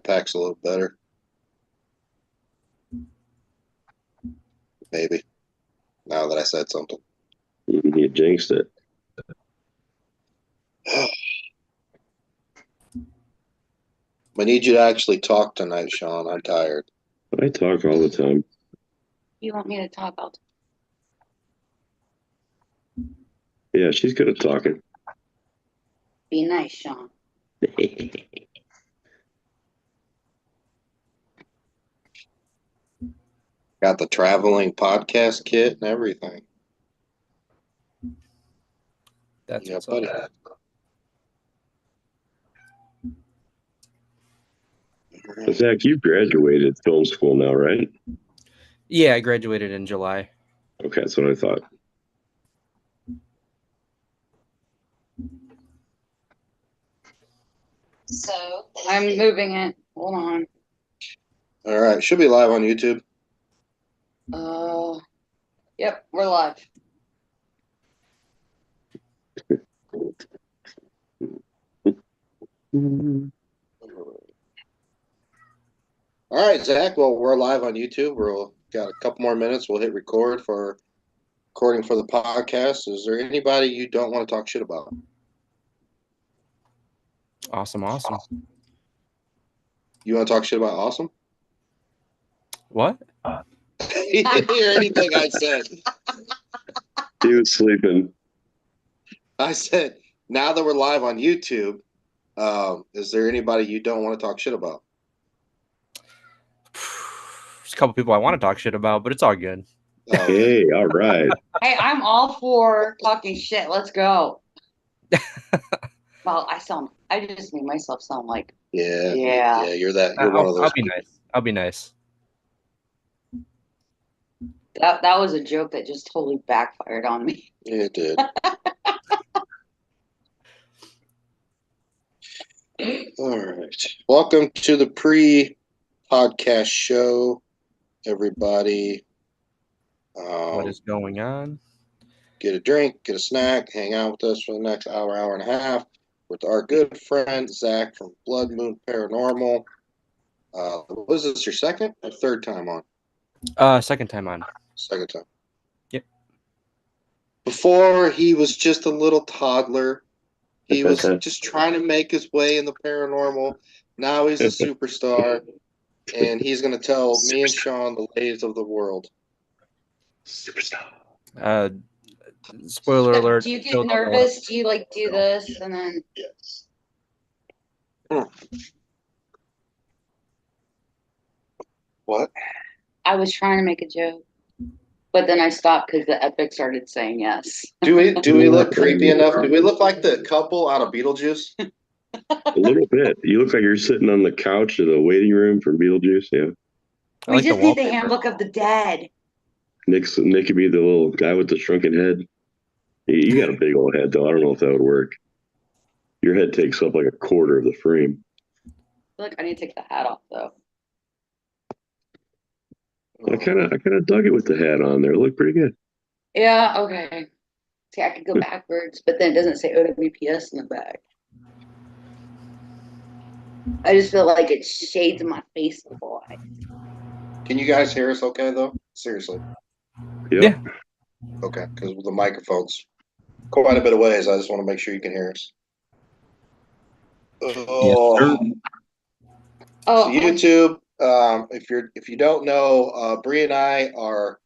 pack's a little better. Maybe. Now that I said something. You jinxed it. I need you to actually talk tonight, Sean. I'm tired. I talk all the time. You want me to talk? I'll Yeah, she's good at talking. be nice, Sean. Got the traveling podcast kit and everything. That's Yeah, what's buddy. up. Zach, you graduated film school now, right? Yeah, I graduated in July. Okay, that's what I thought. So I'm moving it. Hold on. All right. Should be live on YouTube. Yep, we're live. All right, Zach. Well, we're live on YouTube. We'll got a couple more minutes. We'll hit record for recording for the podcast. Is there anybody you don't want to talk shit about? Awesome. You want to talk shit about Awesome? What? You didn't hear anything I said. He was sleeping. I said, now that we're live on YouTube, is there anybody you don't want to talk shit about? There's a couple people I want to talk shit about, but it's all good. Oh, Hey, all right. Hey, I'm all for talking shit. Let's go. Well, I just made myself sound like, yeah. Yeah. You're one of those. I'll be nice. I'll be nice. that was a joke that just totally backfired on me. It did. All right. Welcome to the pre-podcast show, everybody. What is going on? Get a drink, get a snack, hang out with us for the next hour and a half with our good friend Zach from Blood Moon Paranormal. Was this your second or third time on? Second time on. Second time. Yep. Before he was just a little toddler. He was just trying to make his way in the paranormal. Now he's a superstar, and he's going to tell me and Sean the ways of the world. Superstar. Spoiler alert. Do you get nervous? Do you like do this and then? Yes. What? I was trying to make a joke, but then I stopped because the Epic started saying yes. Do we look creepy enough? Do we look like the couple out of Beetlejuice? A little bit. You look like you're sitting on the couch of the waiting room for Beetlejuice, yeah. We just need the Handbook of the Dead. Nick could be the little guy with the shrunken head. You got a big old head, though. I don't know if that would work. Your head takes up like a quarter of the frame. Look, I need to take the hat off though. I kind of dug it with the hat on there. It looked pretty good. Yeah, okay. See, I could go backwards, but then it doesn't say OWPS in the back. I just feel like it shades my face a little. Can you guys hear us okay, though? Seriously. Yep. Yeah. Okay, because the microphone's quite a bit of ways. I just want to make sure you can hear us. Oh, so YouTube. If you don't know, Bree and I are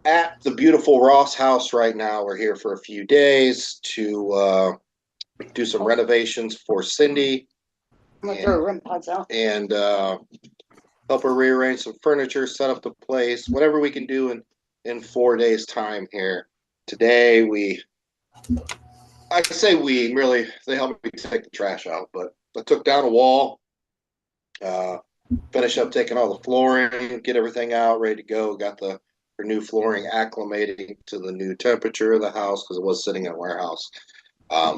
at the beautiful Ross house right now. We're here for a few days to do some renovations for Cindy. I'm gonna throw REM pods out and help her rearrange some furniture, set up the place, whatever we can do in 4 days' time here. Today I say we really, they helped me take the trash out, but I took down a wall, finish up taking all the flooring, get everything out, ready to go. Got her new flooring acclimating to the new temperature of the house because it was sitting in a warehouse.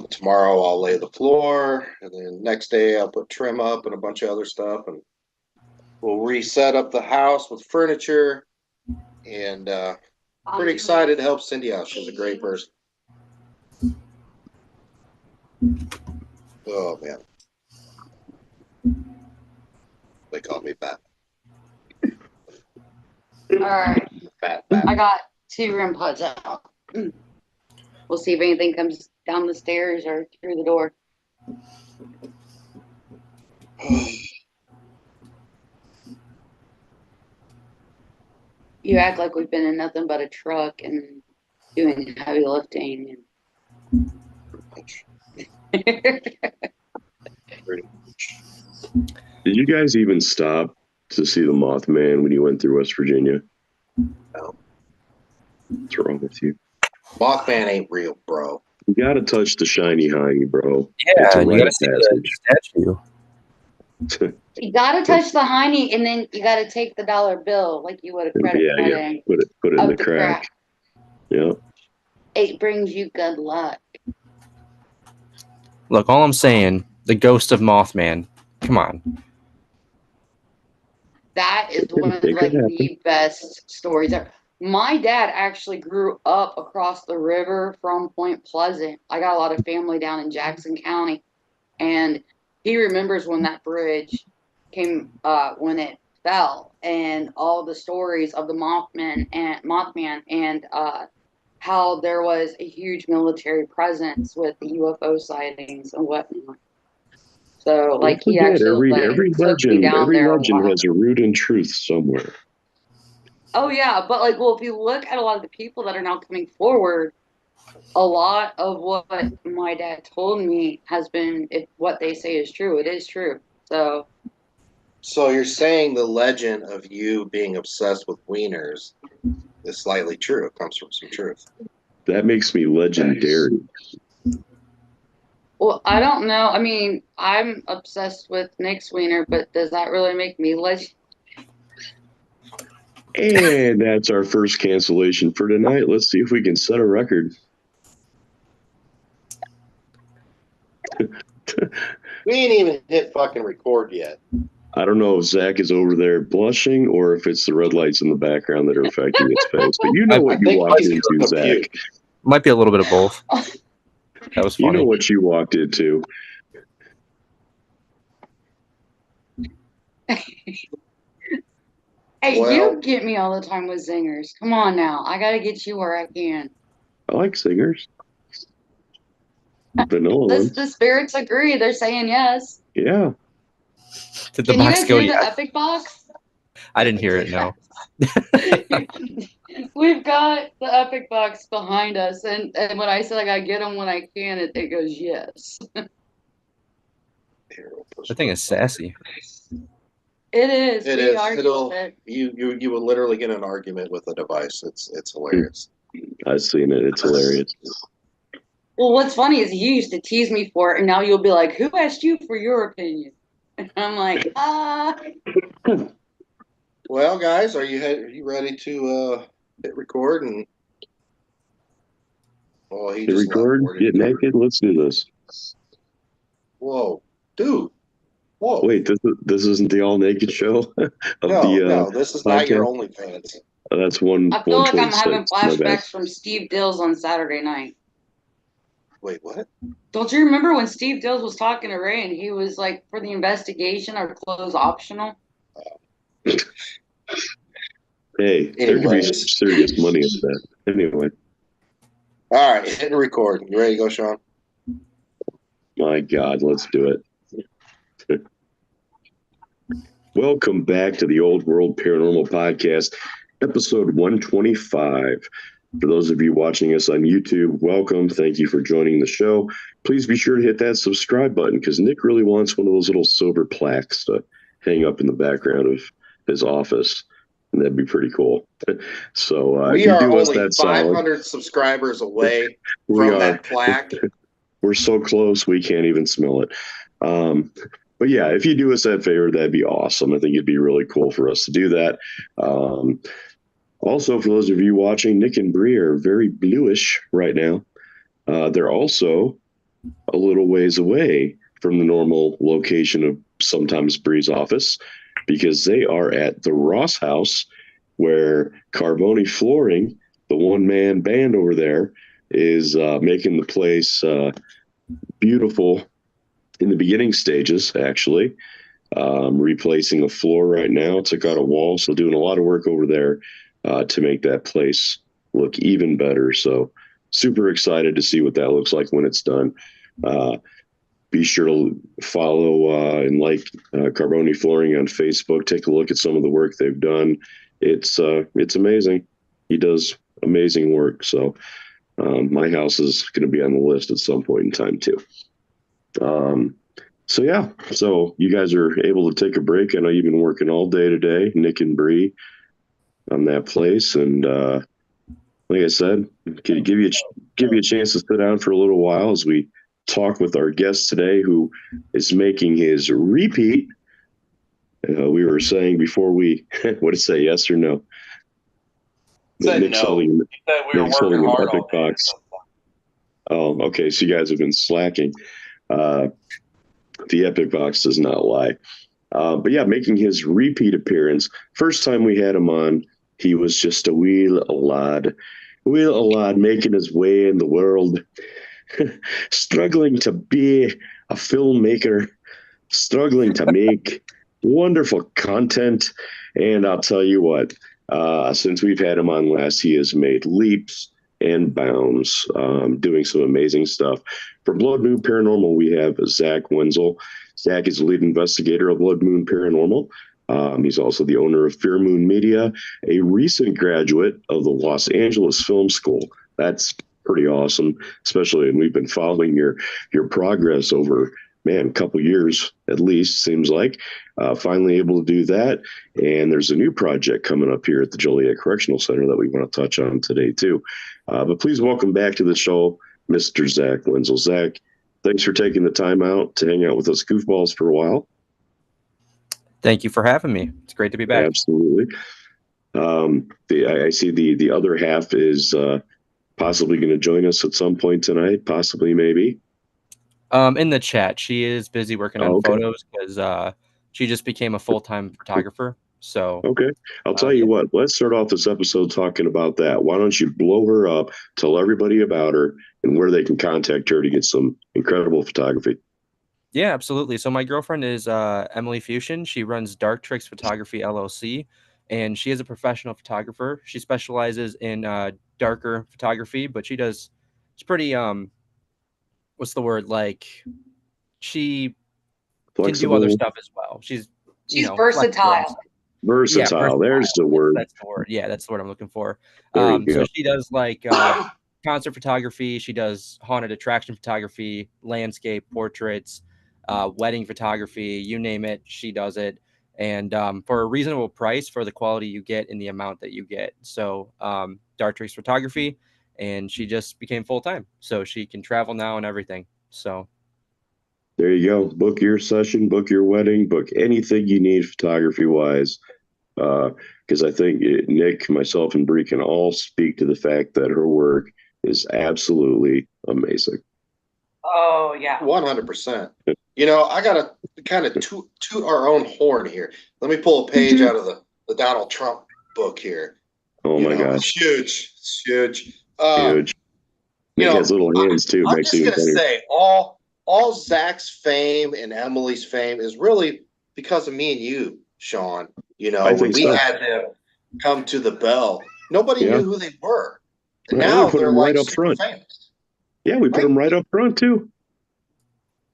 Tomorrow I'll lay the floor, and then next day I'll put trim up and a bunch of other stuff, and we'll reset up the house with furniture. And pretty excited to help Cindy out. She's a great person. Oh man. They call me Bat. All right. Bat. I got 2 REM pods out. We'll see if anything comes down the stairs or through the door. You act like we've been in nothing but a truck and doing heavy lifting. Did you guys even stop to see the Mothman when you went through West Virginia? No. What's wrong with you? Mothman ain't real, bro. You gotta touch the shiny hiney, bro. Yeah, it's a you rite gotta of see the statue. You gotta touch the hiney, and then you gotta take the dollar bill like you would a credit Yeah, card yeah. and Put it in up the crack. Yeah. It brings you good luck. Look, all I'm saying, the ghost of Mothman. Come on. That is one of It could like happen. the best stories ever. My dad actually grew up across the river from Point Pleasant. I got a lot of family down in Jackson County, and he remembers when that bridge came, when it fell, and all the stories of the Mothman, and how there was a huge military presence with the UFO sightings and whatnot. So, like, Don't he forget, actually like took me down every there a legend lot. has a root in truth somewhere. Oh yeah, but like, well, if you look at a lot of the people that are now coming forward, a lot of what my dad told me has been, if what they say is true, it is true. So So you're saying the legend of you being obsessed with wieners is slightly true. It comes from some truth. That makes me legendary. well, I don't know. I mean, I'm obsessed with Nick's wiener, but does that really make me legend? And that's our first cancellation for tonight. Let's see if we can set a record. We ain't even hit fucking record yet. I don't know if Zach is over there blushing or if it's the red lights in the background that are affecting his face. But you know what you think walked he's into, Zach. confused. Might be a little bit of both. That was You funny. know what you walked into. Hey, Well- you get me all the time with zingers. Come on now, I gotta get you where I can. I like singers. Vanilla ones. The spirits agree. They're saying yes. Yeah. Did the Can you box guys go hear the yet? epic box? I didn't hear it, no. We've got the epic box behind us, and when I said I gotta get them when I can, it goes yes. Here, we'll put The thing is sassy. It is. It We is. argue It'll with it. you will literally get in an argument with a device. It's hilarious. I've seen it. It's hilarious. Well, what's funny is you used to tease me for it, and now you'll be like, "Who asked you for your opinion?" And I'm like, Well, guys, are you ready to hit record and? Oh, he To just record, left. Where did get he go? naked. Let's do this. Whoa, dude! Whoa! Wait, this isn't the all naked show of No, this is not your podcast? OnlyFans. That's one. I feel like I'm 126. having My bad. flashbacks from Steve Dills on Saturday night. Wait, what? Don't you remember when Steve Dills was talking to Ray and he was like, for the investigation, our clothes optional? Hey, there could be some Anyways. serious money in that. Anyway, All right, hit record. You ready to go, Sean? my God, let's do it. Welcome back to the Old World Paranormal Podcast, episode 125. For those of you watching us on YouTube, welcome. Thank you for joining the show. Please be sure to hit that subscribe button because Nick really wants one of those little silver plaques to hang up in the background of his office. And that'd be pretty cool. So if We you are do us only that solid, 500 subscribers away we from are. that plaque. We're so close we can't even smell it. But yeah, if you do us that favor, that'd be awesome. I think it'd be really cool for us to do that. Also, for those of you watching, Nick and Bree are very bluish right now. They're also a little ways away from the normal location of sometimes Bree's office because they are at the Ross House where Carboni Flooring, the one-man band over there, is making the place beautiful in the beginning stages, actually. replacing a floor right now. Took out a wall, so doing a lot of work over there to make that place look even better. So super excited to see what that looks like when it's done. Be sure to follow and like Carboni Flooring on Facebook. Take a look at some of the work they've done. It's amazing. He does amazing work. So my house is going to be on the list at some point in time too. So yeah, so you guys are able to take a break. I know you've been working all day today, Nick and Bree, on that place, and like I said, can give you a chance to sit down for a little while as we talk with our guest today, who is making his repeat. We were saying before we what to say, yes or no? Said Nick's no. holding, He said we were Nick's working holding an hard epic all day. box. Oh, okay. So you guys have been slacking. The epic box does not lie. But yeah, making his repeat appearance. First time we had him on, he was just a wee lad, making his way in the world, struggling to be a filmmaker, struggling to make wonderful content. And I'll tell you what, since we've had him on last, he has made leaps and bounds, doing some amazing stuff. For Blood Moon Paranormal, we have Zach Wenzel. Zach is the lead investigator of Blood Moon Paranormal. He's also the owner of Fear Moon Media, a recent graduate of the Los Angeles Film School. That's pretty awesome, especially, and we've been following your progress over, man, a couple years at least, seems like. Finally able to do that. And there's a new project coming up here at the Joliet Correctional Center that we want to touch on today, too. But please welcome back to the show, Mr. Zach Wenzel. Zach, thanks for taking the time out to hang out with us goofballs for a while. Thank you for having me. It's great to be back. Absolutely. I see the other half is possibly going to join us at some point tonight, possibly, maybe. In the chat, she is busy working on photos because she just became a full-time photographer. So okay, I'll tell you what. Let's start off this episode talking about that. Why don't you blow her up, tell everybody about her, and where they can contact her to get some incredible photography. Yeah, absolutely. So my girlfriend is Emily Fusion. She runs Dark Tricks Photography LLC, and she is a professional photographer. She specializes in darker photography, but she's pretty what's the word, like she can do other stuff as well. She's versatile. Versatile. There's the word. That's the word. Yeah, that's the word I'm looking for. There you go. So she does like concert photography. She does haunted attraction photography, landscape portraits, wedding photography. You name it, she does it. And for a reasonable price for the quality you get in the amount that you get. So Dark Tricks Photography, and she just became full-time. So she can travel now and everything. So there you go. Book your session, book your wedding, book anything you need photography-wise. Because I think Nick, myself, and Bree can all speak to the fact that her work is absolutely amazing. Oh, yeah. 100%. You know, I got to kind of toot our own horn here. Let me pull a page out of the Donald Trump book here. Oh, my gosh. It's huge. It's huge. Huge. Nick has little hands, too. I'm just going to say, all Zach's fame and Emily's fame is really because of me and you, Sean. You know, when we had them come to the Bell, nobody knew who they were. And now we put they're them like right up front. famous. Yeah, we put them right up front, too.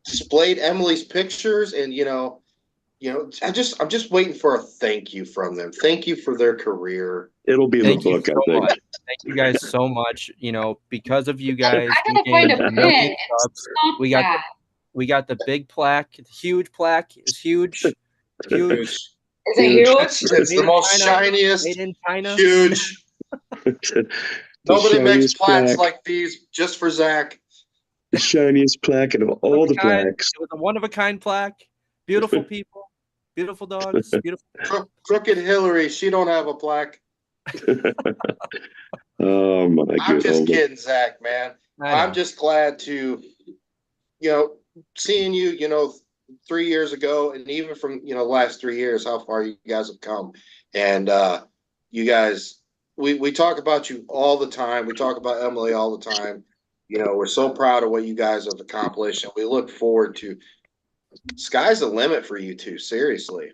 Displayed Emily's pictures, and I'm just waiting for a thank you from them. Thank you for their career. It'll be in the book, I think. Thank you guys so much. You know, because of you guys, I gotta find a pen. We got the big plaque, the huge plaque. It's huge. Huge. Is it huge? It's the most shiniest. Made in China. Huge. Nobody makes plaques like these just for Zach. The shiniest plaque of all the plaques. It was a one-of-a-kind plaque. Beautiful people. Beautiful dogs. Beautiful. Crooked Hillary, she don't have a plaque. Oh, my goodness. I'm just kidding, Zach, man. I'm just glad to, seeing you, 3 years ago, and even from, the last 3 years, how far you guys have come. And you guys, we talk about you all the time. We talk about Emily all the time. We're so proud of what you guys have accomplished, and we look forward to Sky's the limit for you two, seriously.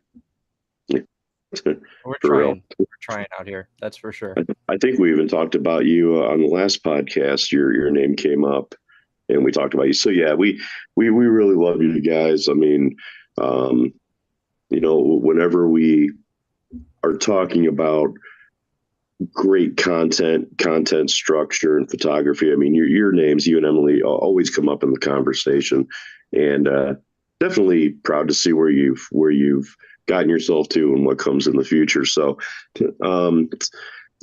We're For real. trying out here. That's for sure. I think we even talked about you on the last podcast. Your name came up, and we talked about you. So yeah, we really love you guys. I mean, um, whenever we are talking about great content structure, and photography, I mean, your names, you and Emily, always come up in the conversation, and definitely proud to see where you've gotten yourself to and what comes in the future. So, um,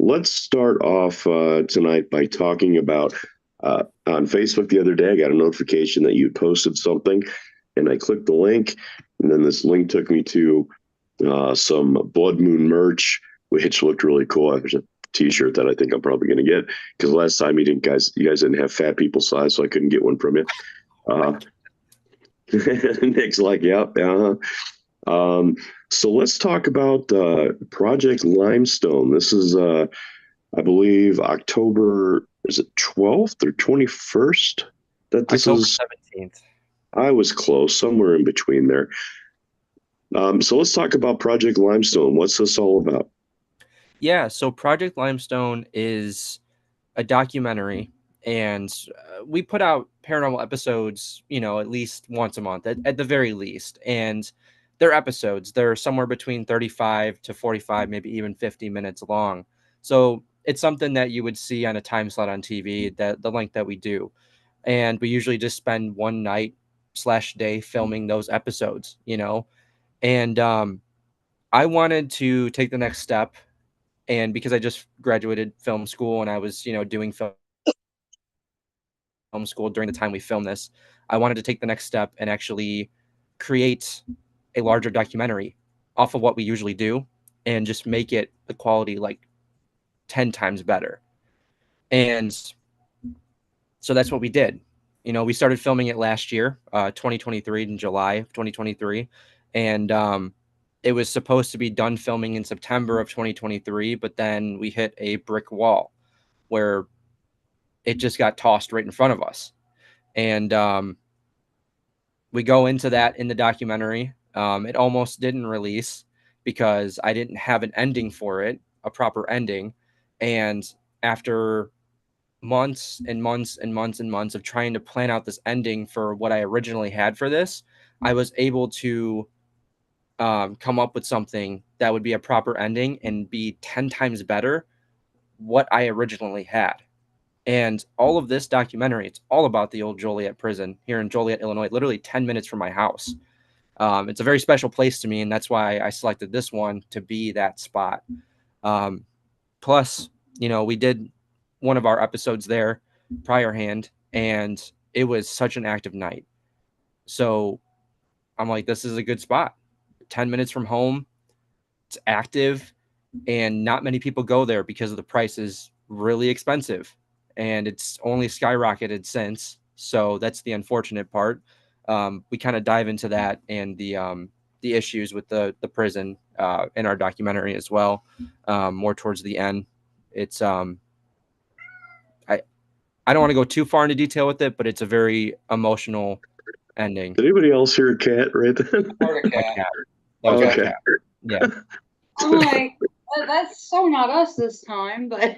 let's start off tonight by talking about on Facebook the other day. I got a notification that you posted something, and I clicked the link, and then this link took me to some Blood Moon merch, which looked really cool. There's a T-shirt that I think I'm probably going to get, because last time you guys didn't have fat people size, so I couldn't get one from you. Nick's like, yep. So let's talk about Project Limestone. This is, I believe, October, is it 12th or 21st? That this October is 17th. I was close, somewhere in between there. So let's talk about Project Limestone. What's this all about? Yeah, so Project Limestone is a documentary, and we put out paranormal episodes, at least once a month, at the very least. And they're episodes. They're somewhere between 35 to 45, maybe even 50 minutes long. So it's something that you would see on a time slot on TV, that the length that we do. And we usually just spend one night slash day filming those episodes. And I wanted to take the next step, and because I just graduated film school and I was, doing film school during the time we filmed this, I wanted to take the next step and actually create a larger documentary off of what we usually do, and just make it the quality like 10 times better. And so that's what we did. We started filming it last year, 2023, in July of 2023. And it was supposed to be done filming in September of 2023, but then we hit a brick wall where it just got tossed right in front of us. And we go into that in the documentary. It almost didn't release because I didn't have an ending for it, a proper ending. And after months and months and months and months of trying to plan out this ending for what I originally had for this, I was able to come up with something that would be a proper ending and be 10 times better what I originally had. And all of this documentary, it's all about the old Joliet prison here in Joliet, Illinois, literally 10 minutes from my house. It's a very special place to me, and that's why I selected this one to be that spot. Plus, we did one of our episodes there prior hand, and it was such an active night. So I'm like, this is a good spot. 10 minutes from home, it's active, and not many people go there because of the price is really expensive, and it's only skyrocketed since. So that's the unfortunate part. We kind of dive into that and the issues with the prison in our documentary as well, more towards the end. It's I don't want to go too far into detail with it, but it's a very emotional ending. Did anybody else hear a cat right then? Or a My cat. cat. That was my Okay. cat. Yeah. I'm like, that's so not us this time, but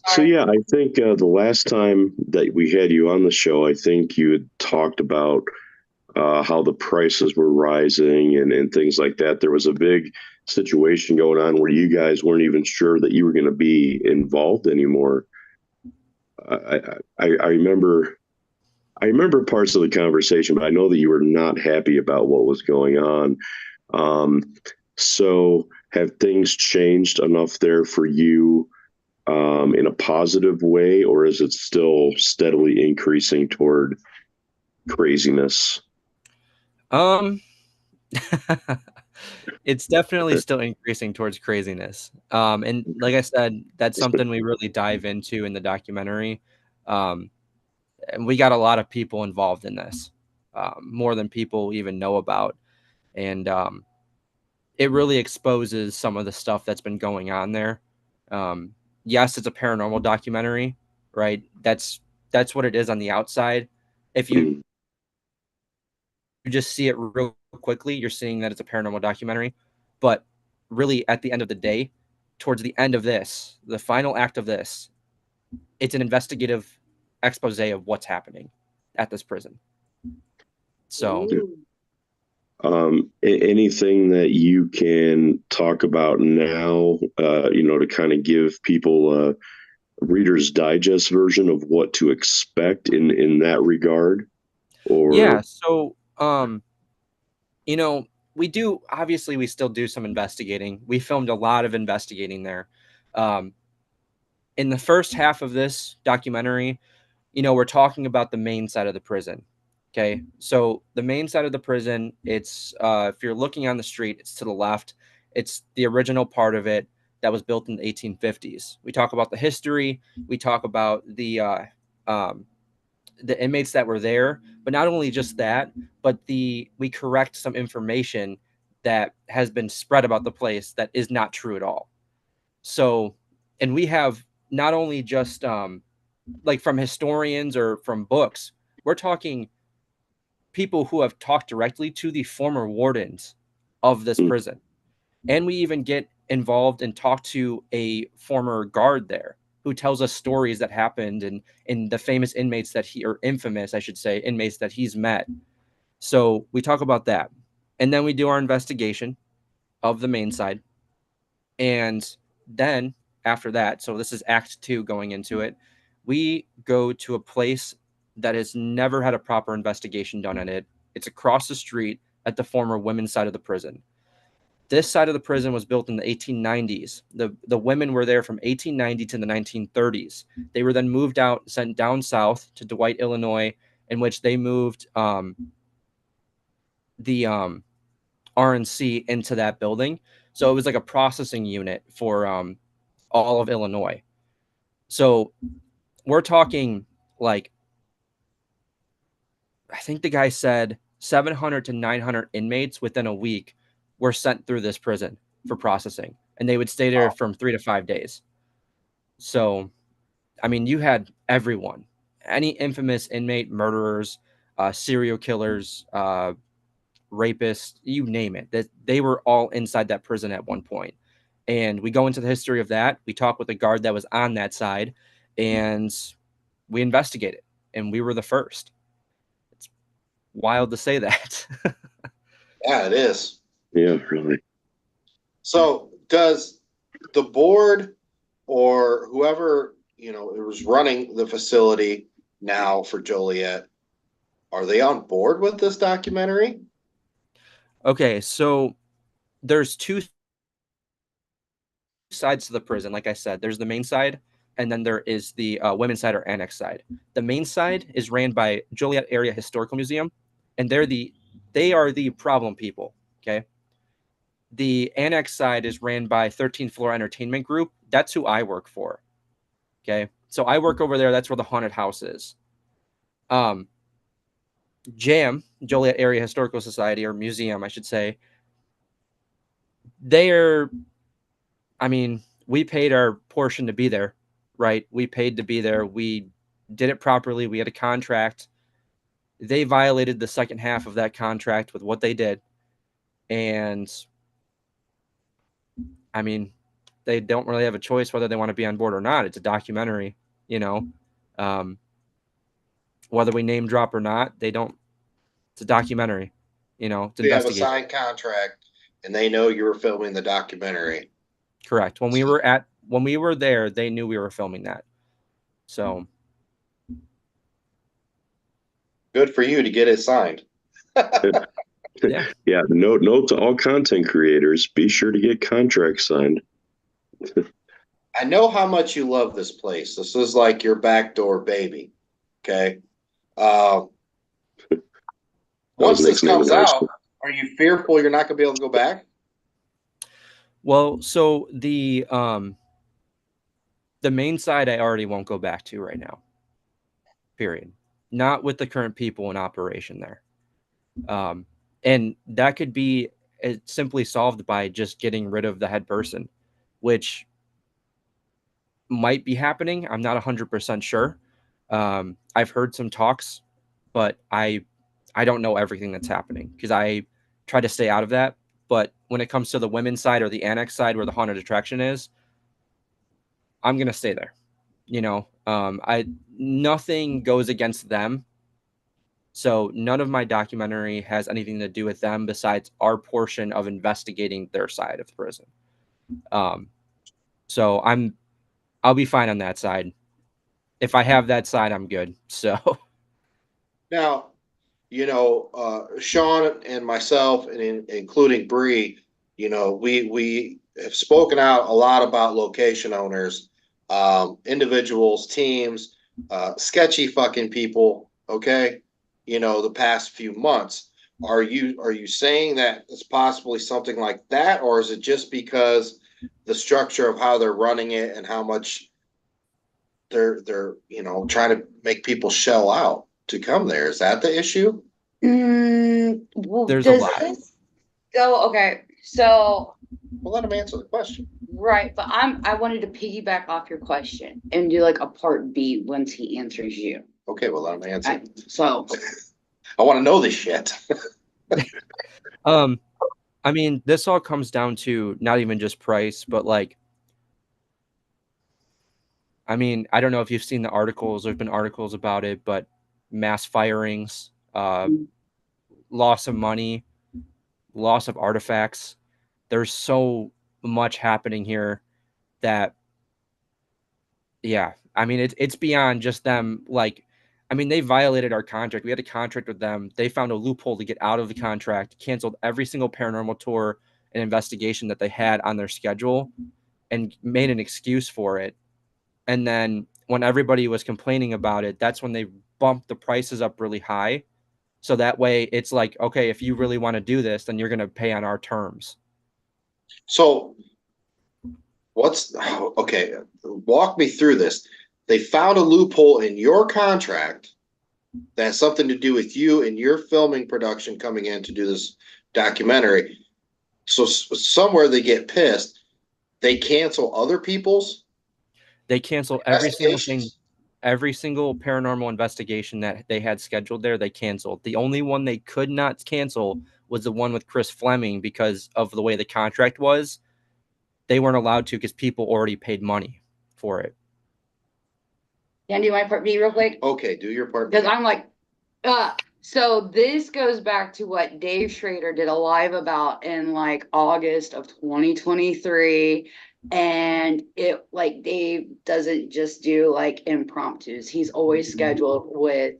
So yeah, I think the last time that we had you on the show, I think you had talked about how the prices were rising and things like that. There was a big situation going on where you guys weren't even sure that you were going to be involved anymore. I remember parts of the conversation, but I know that you were not happy about what was going on. So have things changed enough there for you in a positive way, or is it still steadily increasing toward craziness? It's definitely still increasing towards craziness. And like I said, that's something we really dive into in the documentary. And we got a lot of people involved in this, more than people even know about. And it really exposes some of the stuff that's been going on there. Yes, it's a paranormal documentary, right? That's what it is on the outside. If you just see it real quickly, you're seeing that it's a paranormal documentary. But really, at the end of the day, towards the end of this, the final act of this, it's an investigative expose of what's happening at this prison. So, Ooh. Anything that you can talk about now, to kind of give people a Reader's Digest version of what to expect in that regard? Or yeah. So, we do, obviously, we still do some investigating. We filmed a lot of investigating there. Um, in the first half of this documentary, we're talking about the main side of the prison. Okay. So the main side of the prison, it's, if you're looking on the street, it's to the left. It's the original part of it that was built in the 1850s. We talk about the history. We talk about um, the inmates that were there, but not only just that, but we correct some information that has been spread about the place that is not true at all. So, and we have not only just like from historians or from books, we're talking people who have talked directly to the former wardens of this Mm, prison. And we even get involved and talk to a former guard there who tells us stories that happened and in the famous inmates that or infamous, I should say, inmates that he's met. So we talk about that. And then we do our investigation of the main side. And then after that, so this is act 2 going into it, we go to a place that has never had a proper investigation done in it. It's across the street at the former women's side of the prison. This side of the prison was built in the 1890s. The women were there from 1890 to the 1930s. They were then moved out, sent down south to Dwight, Illinois, in which they moved the RNC into that building. So it was like a processing unit for all of Illinois. So we're talking like, I think the guy said 700 to 900 inmates within a week were sent through this prison for processing, and they would stay there Wow. from 3 to 5 days. So, I mean, you had everyone, any infamous inmate, murderers, serial killers, rapists, you name it, that they were all inside that prison at one point. And we go into the history of that. We talk with the guard that was on that side, and we investigate it. And we were the first. It's wild to say that. Yeah, it is. yeah, really. So does the board or whoever, was running the facility now for Joliet, are they on board with this documentary? Okay, so there's two sides to the prison. Like I said, there's the main side, and then there is the women's side or annex side. The main side is ran by Joliet Area Historical Museum, and they are the problem people. Okay. The annex side is ran by 13th Floor Entertainment Group. That's who I work for. Okay. So I work over there. That's where the haunted house is. Um, JAM, Joliet Area Historical Society or Museum, I should say, they are, I mean, we paid our portion to be there, right? We paid to be there. We did it properly. We had a contract. They violated the second half of that contract with what they did. And I mean, they don't really have a choice whether they want to be on board or not. It's a documentary, you know. Um, whether we name drop or not, they don't. It's a documentary, it's They have a investigation. signed contract and they know you were filming the documentary. Correct. When So we were there, they knew we were filming that. So good for you to get it signed. yeah, Yeah, note to all content creators: be sure to get contracts signed. I know how much you love this place. This is like your backdoor baby. Okay. Um, That was once this Nick's name in comes high out, school. are you fearful you're not going to be able to go back? well, so the main side I already won't go back to right now. Period. Not with the current people in operation there. Um, and that could be simply solved by just getting rid of the head person, which might be happening. I'm not 100% sure. I've heard some talks, but I don't know everything that's happening because I try to stay out of that. But when it comes to the women's side or the annex side where the haunted attraction is, I'm gonna stay there. You know, I nothing goes against them. So none of my documentary has anything to do with them besides our portion of investigating their side of the prison. So I'll be fine on that side. If I have that side, I'm good. So Now, Sean and myself, and including Bree, we have spoken out a lot about location owners, individuals, teams, sketchy fucking people. Okay, the past few months. Are you saying that it's possibly something like that, or is it just because the structure of how they're running it and how much they're trying to make people shell out to come there? Is that the issue? Well, there's a does lot. this go? Okay, so Well, let him answer the question. right, but I wanted to piggyback off your question and do like a part B once he answers you. Okay, well, let him answer. So I want to know this shit. I mean, this all comes down to not even just price, but like, I mean, I don't know if you've seen the articles. There's been articles about it, but mass firings, loss of money, loss of artifacts. There's so much happening here that, yeah, I mean, it's beyond just them. Like, I mean, they violated our contract. We had a contract with them. They found a loophole to get out of the contract, canceled every single paranormal tour and investigation that they had on their schedule, and made an excuse for it. And then when everybody was complaining about it, that's when they bumped the prices up really high. So that way it's like, okay, if you really want to do this, then you're going to pay on our terms. So, okay? Walk me through this. They found a loophole in your contract that has something to do with you and your filming production coming in to do this documentary. So somewhere they get pissed. They cancel other people's They cancel every single thing, investigations. every single paranormal investigation that they had scheduled there, they canceled. The only one they could not cancel was the one with Chris Fleming because of the way the contract was. They weren't allowed to because people already paid money for it. can I do my part B real quick? Okay, do your part. Because I'm like, so this goes back to what Dave Schrader did a live about in like August of 2023. And it like Dave doesn't just do like impromptus. He's always scheduled with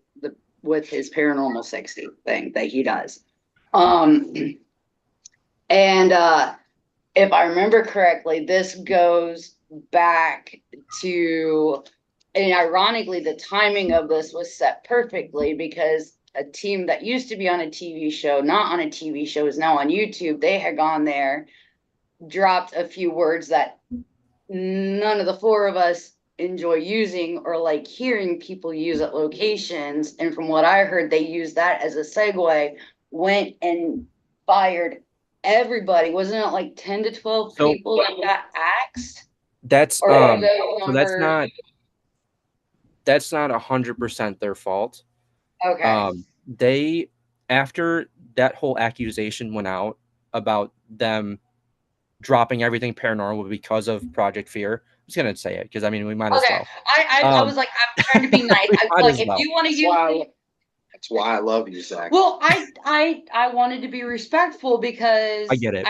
his paranormal 60 thing that he does. And if I remember correctly, this goes back to, and ironically, the timing of this was set perfectly because a team that used to be on a TV show, not on a TV show, is now on YouTube. They had gone there, dropped a few words that none of the four of us enjoy using or like hearing people use at locations. And from what I heard, they used that as a segue, went and fired everybody. Wasn't it like 10 to 12 So people that got axed? that's Or are those so that's numbers? not 100% their fault. Okay. They, after that whole accusation went out about them dropping everything paranormal because of Project Fear, I'm just gonna say it because I mean we might as Okay. well. I was like, I'm trying to be nice. We I was might like, as if well. you want to use That's why I love you, Zach. well, I wanted to be respectful because I get it.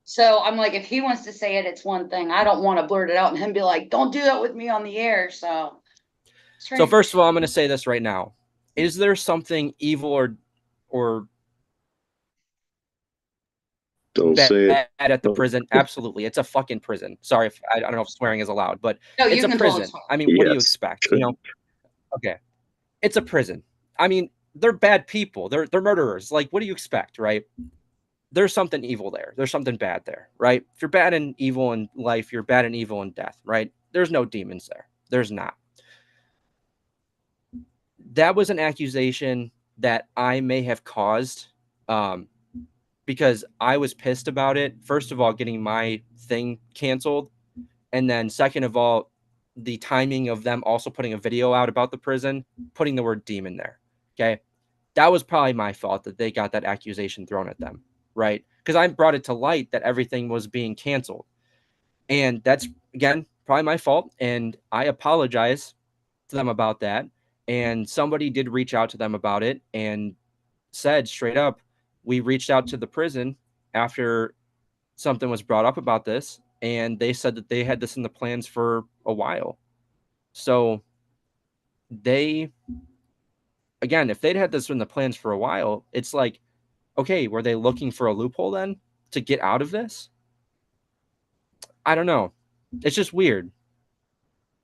so I'm like, if he wants to say it, it's one thing. I don't want to blurt it out and him be like, don't do that with me on the air. So So first of all, I'm gonna say this right now. Is there something evil or Don't say it. bad at the prison? Absolutely. It's a fucking prison. Sorry if I don't know if swearing is allowed, but no, it's you a can prison. I mean, what do you Yes. expect? You know? Okay. It's a prison. I mean, they're bad people. They're murderers. Like, what do you expect, right? There's something evil there. There's something bad there, right? If you're bad and evil in life, you're bad and evil in death, right? There's no demons there. There's not. That was an accusation that I may have caused because I was pissed about it. First of all, getting my thing canceled. And then second of all, the timing of them also putting a video out about the prison, putting the word demon there. Okay. that was probably my fault that they got that accusation thrown at them, right? Because I brought it to light that everything was being canceled. And that's, again, probably my fault. And I apologize to them about that. And somebody did reach out to them about it and said straight up, we reached out to the prison after something was brought up about this. And they said that they had this in the plans for a while. So they, again, if they'd had this in the plans for a while, it's like, okay, were they looking for a loophole then to get out of this? I don't know. It's just weird.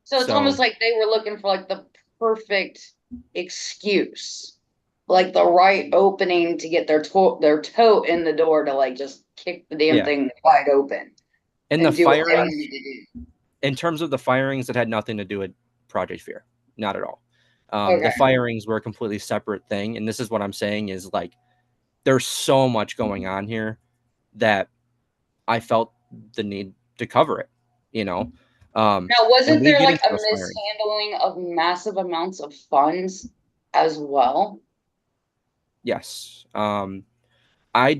So it's almost like they were looking for like the perfect excuse, like the right opening to get their toe in the door to like just kick the damn thing wide open. And the firings, in terms of the firings, it had nothing to do with Project Fear, not at all. Okay. The firings were a completely separate thing, and this is what I'm saying is like there's so much going on here that I felt the need to cover it, you know. Now, wasn't there like a firings. mishandling of massive amounts of funds as well? Yes. I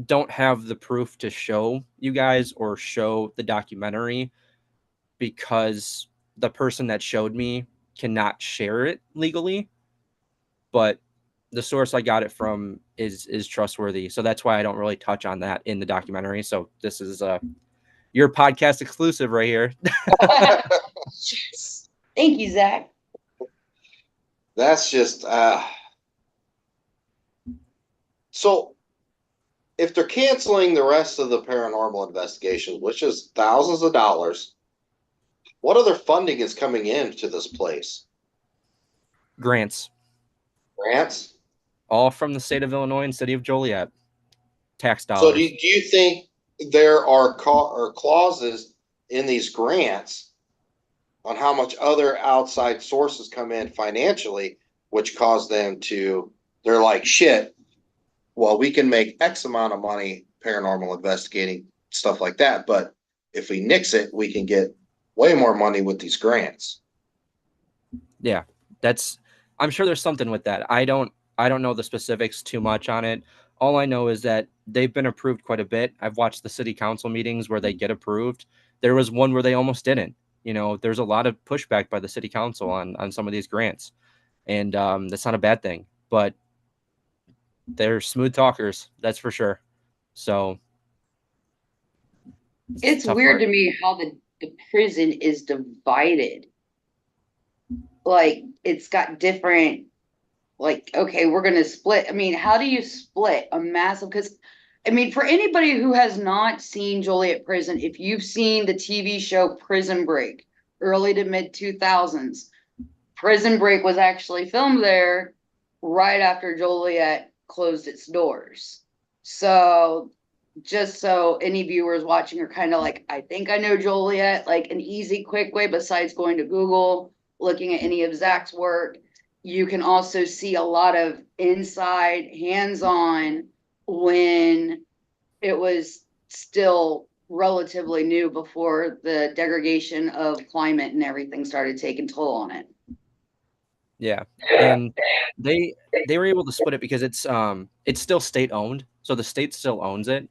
don't have the proof to show you guys or show the documentary because the person that showed me cannot share it legally, but the source I got it from is trustworthy. So that's why I don't really touch on that in the documentary. So this is your podcast exclusive right here. Yes. Thank you, Zach. That's just so if they're canceling the rest of the paranormal investigations, which is thousands of dollars, what other funding is coming in to this place? Grants. Grants? All from the state of Illinois and city of Joliet. Tax dollars. So do you think there are clauses in these grants on how much other outside sources come in financially, which cause them to, they're like, shit, well, we can make X amount of money paranormal investigating, stuff like that. But if we nix it, we can get way more money with these grants. Yeah, I'm sure there's something with that. I don't know the specifics too much on it. All I know is that they've been approved quite a bit. I've watched the city council meetings where they get approved. There was one where they almost didn't. You know, there's a lot of pushback by the city council on some of these grants. And that's not a bad thing. But they're smooth talkers, that's for sure. So it's weird to me how the prison is divided. Like it's got different, like, okay, we're going to split. I mean, how do you split a massive, because I mean, for anybody who has not seen Joliet Prison, if you've seen the TV show Prison Break, early to mid 2000s, Prison Break was actually filmed there right after Joliet closed its doors. So just so any viewers watching are kind of like, I think I know Joliet, like an easy, quick way besides going to Google, looking at any of Zach's work. You can also see a lot of inside, hands-on when it was still relatively new before the degradation of climate and everything started taking toll on it. Yeah, and they were able to split it because it's still state owned, so the state still owns it,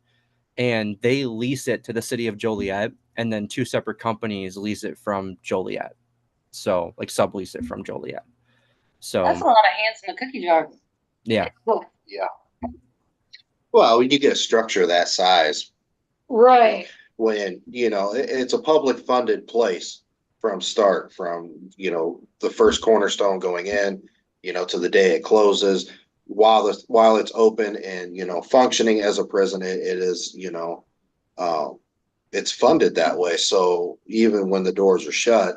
and they lease it to the city of Joliet, and then two separate companies lease it from Joliet, so like sublease it from Joliet. So that's a lot of hands in the cookie jar. Yeah. Yeah. Well, when you get a structure that size, right? When it's a public funded place from start, from the first cornerstone going in, to the day it closes, while it's open and functioning as a prison, it is it's funded that way. So even when the doors are shut,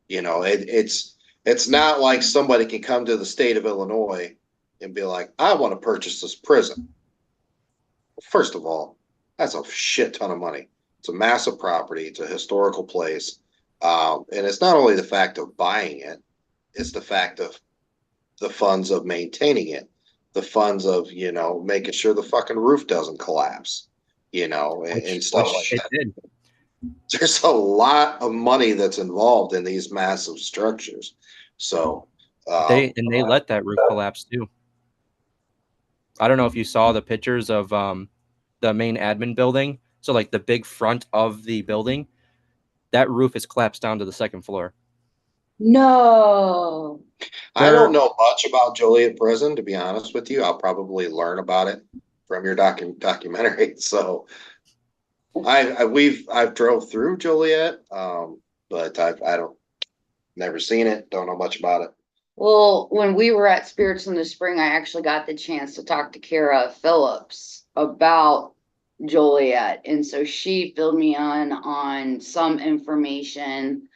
it's not like somebody can come to the state of Illinois and be like, I want to purchase this prison. First of all, that's a shit ton of money. It's a massive property. It's a historical place. And it's not only the fact of buying it, it's the fact of the funds of maintaining it, the funds of, making sure the fucking roof doesn't collapse, and stuff like that. Did. There's a lot of money that's involved in these massive structures. So They let that roof collapse too. I don't know if you saw the pictures of the main admin building. So like the big front of the building, that roof is collapsed down to the second floor. No. I don't know much about Joliet Prison, to be honest with you. I'll probably learn about it from your documentary. So I've drove through Joliet, but I don't never seen it. Don't know much about it. Well, when we were at Spirits in the Spring, I actually got the chance to talk to Kara Phillips about Joliet. And so she filled me on some information.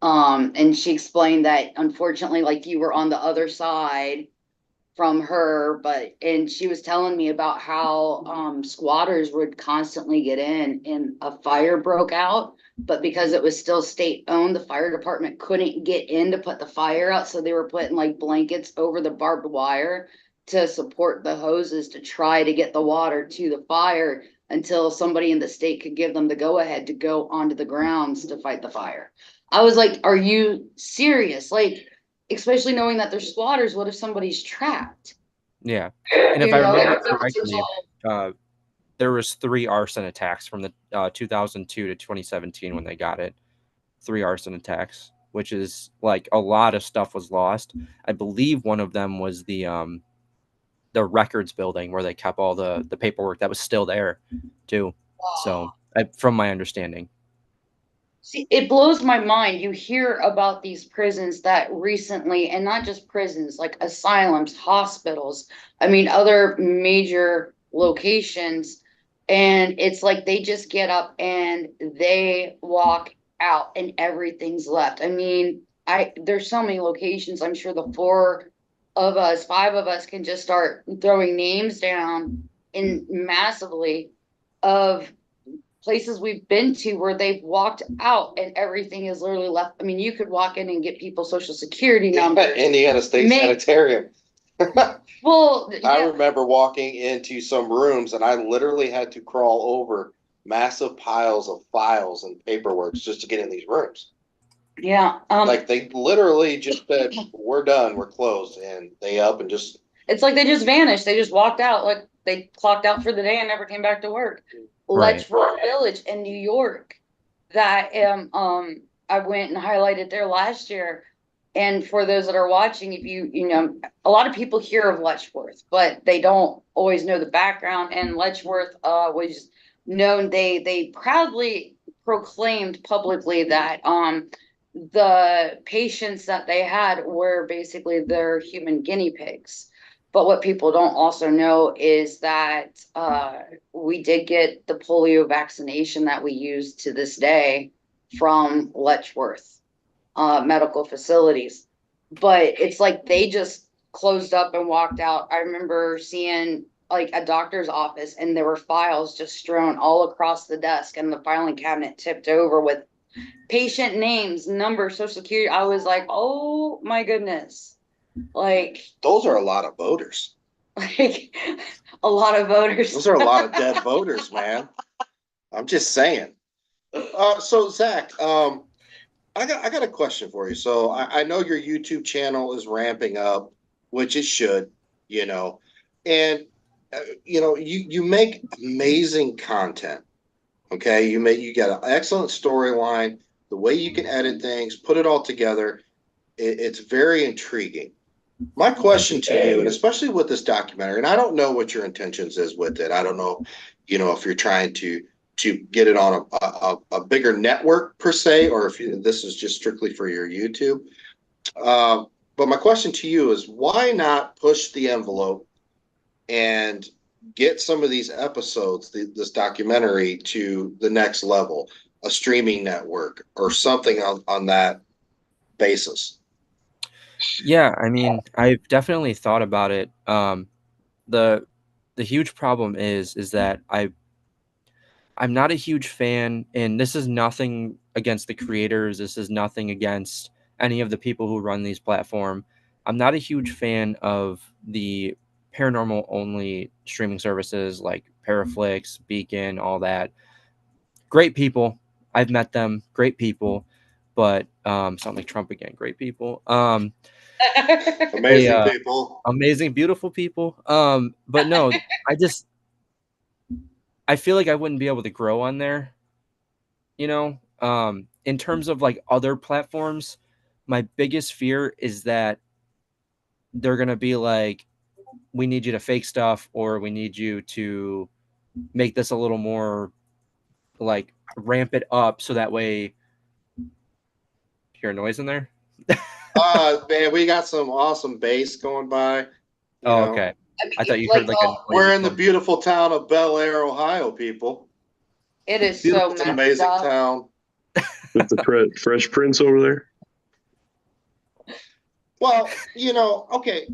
And she explained that unfortunately, like you were on the other side from her, and she was telling me about how squatters would constantly get in and a fire broke out, but because it was still state owned, the fire department couldn't get in to put the fire out, so they were putting like blankets over the barbed wire to support the hoses to try to get the water to the fire until somebody in the state could give them the go ahead to go onto the grounds to fight the fire. I was like, are you serious? Like, especially knowing that they're squatters, what if somebody's trapped? Yeah. And if I remember Yeah. correctly, there was 3 arson attacks from the 2002 to 2017 when they got it. 3 arson attacks, which is like a lot of stuff was lost. I believe one of them was the records building where they kept all the paperwork that was still there too. So from my understanding. See, it blows my mind. You hear about these prisons that recently, and not just prisons, like asylums, hospitals, I mean, other major locations. And it's like they just get up and they walk out and everything's left. I mean, there's so many locations. I'm sure the 5 of us can just start throwing names down in massively of places we've been to where they've walked out and everything is literally left. I mean, you could walk in and get people's social security numbers. Indiana State Sanitarium. Well, I remember walking into some rooms and I literally had to crawl over massive piles of files and paperwork just to get in these rooms. Yeah. Like they literally just said, we're done, we're closed. And they up and just. It's like they just vanished. They just walked out. Like they clocked out for the day and never came back to work. Right. Letchworth Village in New York that I went and highlighted there last year. And for those that are watching, if you know, a lot of people hear of Letchworth, but they don't always know the background. And Letchworth was known, they proudly proclaimed publicly that the patients that they had were basically their human guinea pigs. But what people don't also know is that we did get the polio vaccination that we use to this day from Letchworth medical facilities. But it's like they just closed up and walked out. I remember seeing like a doctor's office and there were files just strewn all across the desk and the filing cabinet tipped over with patient names, numbers, social security. I was like, oh my goodness. Like those are a lot of voters. Like a lot of voters. Those are a lot of dead voters, man. I'm just saying. So Zach, I got a question for you. So I know your YouTube channel is ramping up, which it should, you know, and you make amazing content. Okay, you got an excellent storyline. The way you can edit things, put it all together, it's very intriguing. My question to you, and especially with this documentary, and I don't know what your intentions is with it. I don't know, if you're trying to get it on a bigger network per se, or if this is just strictly for your YouTube. But my question to you is, why not push the envelope and get some of these episodes, this documentary, to the next level, a streaming network or something on that basis? Yeah, I mean, I've definitely thought about it. The huge problem is that I'm not a huge fan, and this is nothing against the creators. This is nothing against any of the people who run these platform. I'm not a huge fan of the paranormal only streaming services like Paraflix, Beacon, all that. Great people. I've met them. Great people, but sound like Trump again. Great people. Amazing They, people. amazing, beautiful people. But no, I feel like I wouldn't be able to grow on there, you know. In terms of like other platforms, my biggest fear is that they're gonna be like, we need you to fake stuff, or we need you to make this a little more like ramp it up so that way. Hear a noise in there? Man, we got some awesome bass going by. You Oh, know, okay. I I thought mean, you like, heard like a oh, noise we're or in the something. beautiful town of Bel Air, Ohio, people. it is Beautiful. so It's an messed amazing up. town. With the Fresh Prince over there. Well, okay,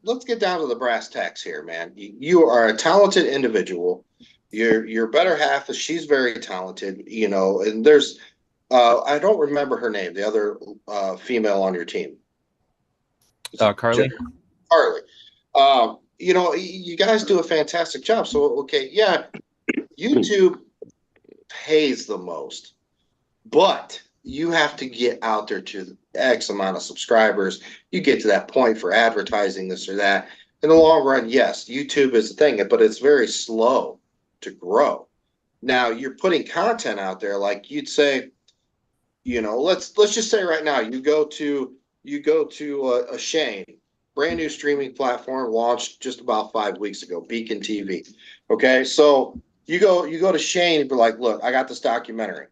let's get down to the brass tacks here, man. You are a talented individual. Your better half is she's very talented, and there's I don't remember her name, the other female on your team. Is it Carly. Harley? You guys do a fantastic job. So, okay, yeah, YouTube pays the most, but you have to get out there to X amount of subscribers. You get to that point for advertising this or that. In the long run, yes, YouTube is the thing, but it's very slow to grow. Now you're putting content out there, like you'd say, let's just say right now you go to a Shane, brand new streaming platform launched just about 5 weeks ago, Beacon TV. Okay, so you go to Shane and be like, look, I got this documentary.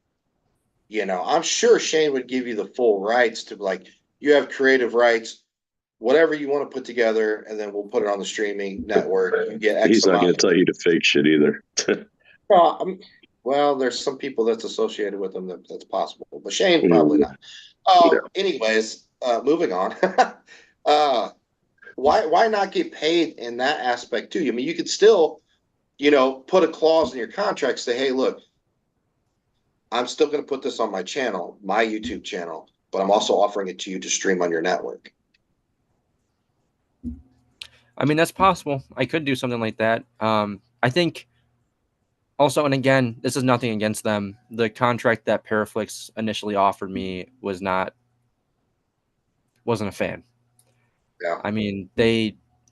I'm sure Shane would give you the full rights to, like, you have creative rights, whatever you want to put together, and then we'll put it on the streaming network. You get X He's not going amount. to tell you to fake shit either. Well, well, there's some people that's associated with them that's possible, but Shane probably Mm, not. yeah. Anyways, moving on. Why not get paid in that aspect too? I mean, you could still, put a clause in your contract, say, hey, look, I'm still going to put this on my channel, my YouTube channel, but I'm also offering it to you to stream on your network. I mean, that's possible. I could do something like that. I think also, and again, this is nothing against them. The contract that Paraflix initially offered me wasn't a fan. Yeah. I mean,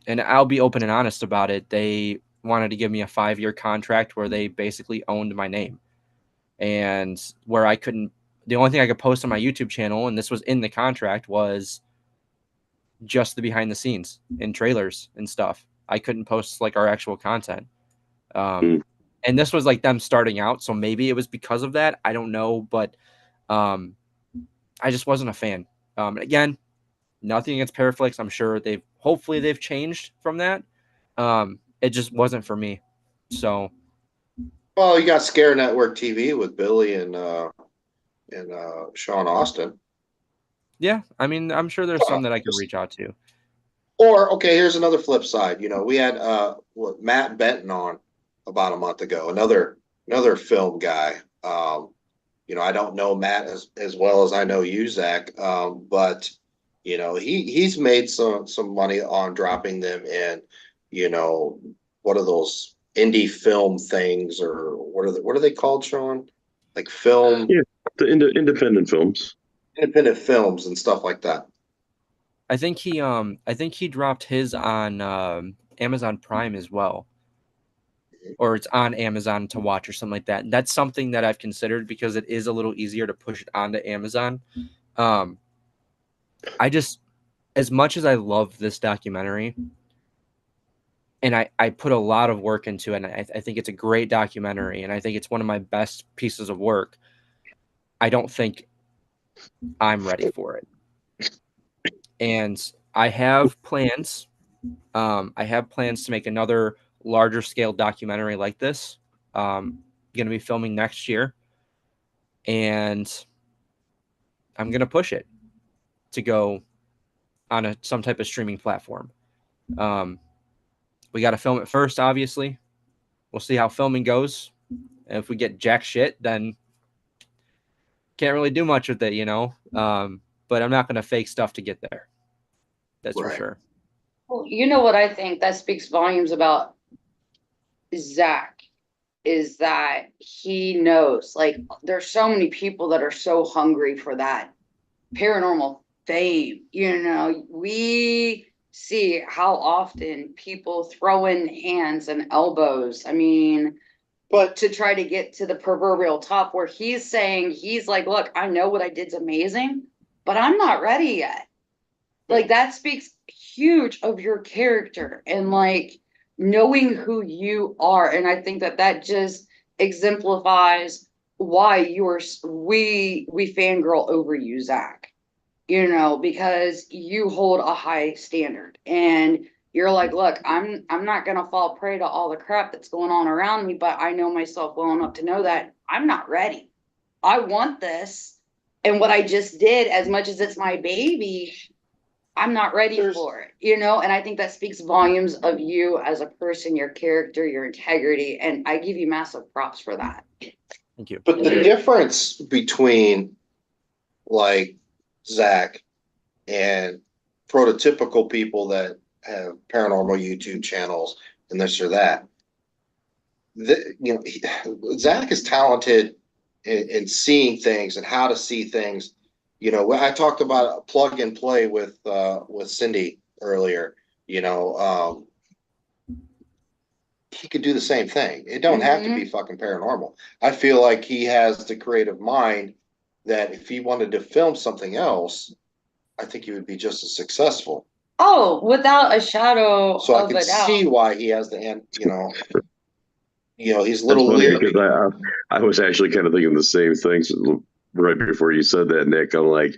and I'll be open and honest about it. They wanted to give me a 5-year contract where they basically owned my name, and where the only thing I could post on my YouTube channel, and this was in the contract, was just the behind the scenes and trailers and stuff. I couldn't post like our actual content. Mm. And this was like them starting out, so maybe it was because of that. I don't know, but I just wasn't a fan. Again, nothing against Paraflix. I'm sure hopefully they've changed from that. It just wasn't for me. So Well, you got Scare Network TV with Billy and Sean Austin. yeah, I mean, I'm sure there's some that I could reach out to. Or, okay, here's another flip side. We had Matt Benton on about a month ago, another film guy. I don't know Matt as well as I know you, Zach. But he's made some money on dropping them in, what are those indie film things, or what are they called, Sean? Like film Yeah, the independent films. independent films and stuff like that. I think he dropped his on Amazon Prime as well, or it's on Amazon to watch or something like that. And that's something that I've considered because it is a little easier to push it onto Amazon. Um, I just, as much as I love this documentary, and I put a lot of work into it, and I think it's a great documentary, and I think it's one of my best pieces of work. I don't think I'm ready for it. And I have plans. I have plans to make another larger scale documentary like this. Going to be filming next year, and I'm going to push it to go on some type of streaming platform. We got to film it first, obviously. We'll see how filming goes. And if we get jack shit, then can't really do much with it. But I'm not going to fake stuff to get there. That's for Right. sure. Well, you know what I think that speaks volumes about Zach is that he knows, like, there's so many people that are so hungry for that paranormal fame. You know, we see how often people throw in hands and elbows. I mean, But to try to get to the proverbial top, where he's saying, he's like, look, I know what I did's amazing, but I'm not ready yet. Like, that speaks huge of your character and like knowing who you are. And I think that that just exemplifies why we fangirl over you, Zach, you know, because you hold a high standard and you're like, look, I'm not gonna fall prey to all the crap that's going on around me, but I know myself well enough to know that I'm not ready. I want this. And what I just did, as much as it's my baby, I'm not ready for it, you know? And I think that speaks volumes of you as a person, your character, your integrity. And I give you massive props for that. Thank you. but the difference between like Zach and prototypical people that have paranormal YouTube channels and this or that, Zach is talented in seeing things and how to see things. You know, I talked about a plug and play with Cindy earlier. You know, he could do the same thing. It don't have to be fucking paranormal. I feel like he has the creative mind that if he wanted to film something else, I think he would be just as successful. Oh, without a shadow So I of can a doubt. see why he has the end. He's That's little funny Leo. because I was actually kind of thinking the same things right before you said that, Nick. I'm like,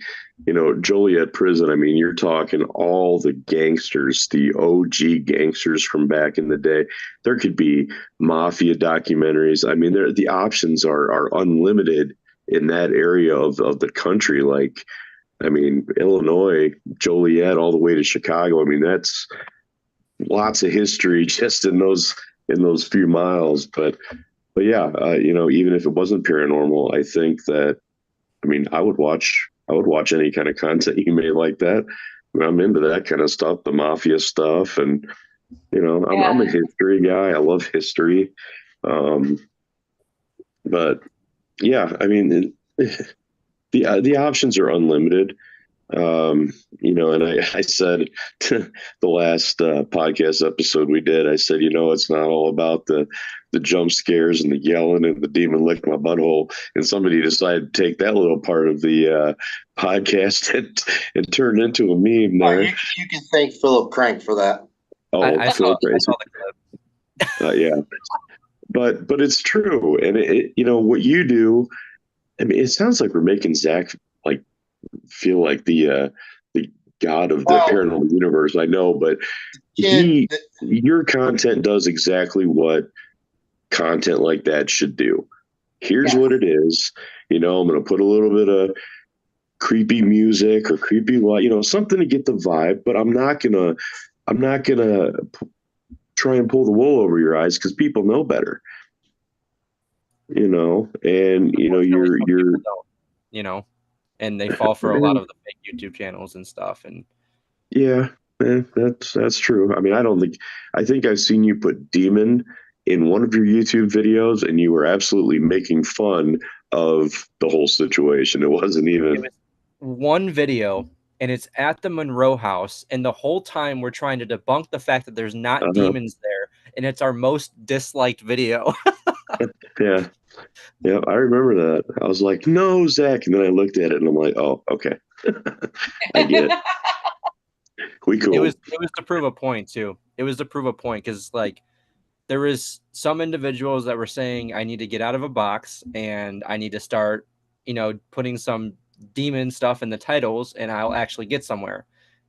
Joliet prison. I mean, you're talking all the gangsters, the OG gangsters from back in the day. There could be mafia documentaries. I mean, the options are unlimited in that area of the country. Like, I mean, Illinois, Joliet, all the way to Chicago. I mean, that's lots of history just in those few miles. But yeah, even if it wasn't paranormal, I think that, I mean, I would watch any kind of content you made like that. I mean, I'm into that kind of stuff, the mafia stuff, and I'm a history guy. I love history, um, but yeah, I mean, the options are unlimited. And I said the last podcast episode we did, I said, it's not all about the jump scares and the yelling and the demon licked my butthole. And somebody decided to take that little part of the podcast and turn it into a meme there. You can thank Philip Crank for that. Oh, I saw the clip. yeah, but it's true, and what you do. I mean, it sounds like we're making Zach like feel like the god of the paranormal universe. I know, but your content does exactly what content like that should do. Here's what it is. I'm going to put a little bit of creepy music or creepy light, something to get the vibe, but I'm not gonna try and pull the wool over your eyes because people know better. And you're and they fall for a lot of the fake YouTube channels and stuff. And yeah, that's true. I mean, I think I've seen you put demon in one of your YouTube videos, and you were absolutely making fun of the whole situation. It wasn't even. It was one video, and it's at the Monroe house, and the whole time we're trying to debunk the fact that there's not demons there, and it's our most disliked video. Yeah. Yeah, I remember that. I was like, no, Zach. And then I looked at it and I'm like, oh, okay. I get it. We cool. It was to prove a point too. It was to prove a point because like there was some individuals that were saying I need to get out of a box and I need to start, putting some demon stuff in the titles and I'll actually get somewhere.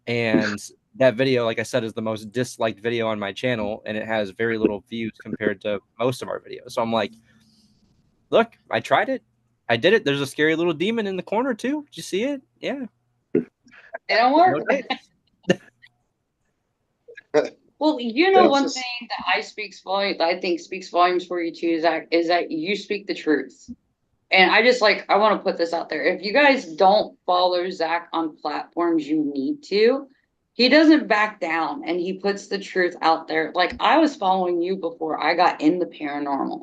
And that video, like I said, is the most disliked video on my channel and it has very little views compared to most of our videos. So I'm like, look, I tried it. I did it. There's a scary little demon in the corner too. Did you see it? Yeah. It don't work. Well, one thing that I think speaks volumes for you too, Zach, is that you speak the truth. And I want to put this out there. If you guys don't follow Zach on platforms you need to, he doesn't back down and he puts the truth out there. Like I was following you before I got in the paranormal.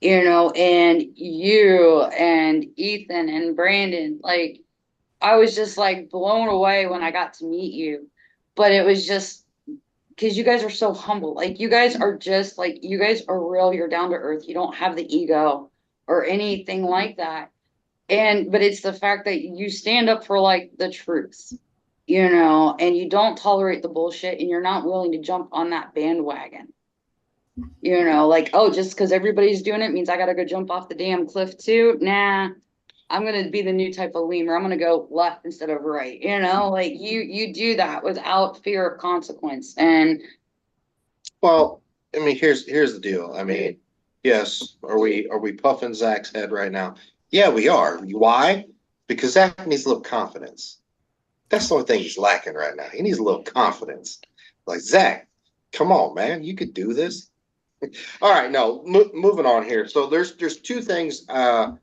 And you and Ethan and Brandon, like I was just like blown away when I got to meet you. But it was just because you guys are so humble. Like you guys are just like you guys are real. You're down to earth. You don't have the ego or anything like that. And but it's the fact that you stand up for like the truth, and you don't tolerate the bullshit and you're not willing to jump on that bandwagon. Like, oh, just because everybody's doing it means I gotta go jump off the damn cliff too. Nah, I'm gonna be the new type of lemur. I'm gonna go left instead of right. Like you do that without fear of consequence. And Well, I mean, here's the deal. I mean, yes, are we puffing Zach's head right now? Yeah, we are. Why? Because Zach needs a little confidence. That's the only thing he's lacking right now. He needs a little confidence. Like Zach, come on, man, you could do this. All right, no, moving on here. So there's two things I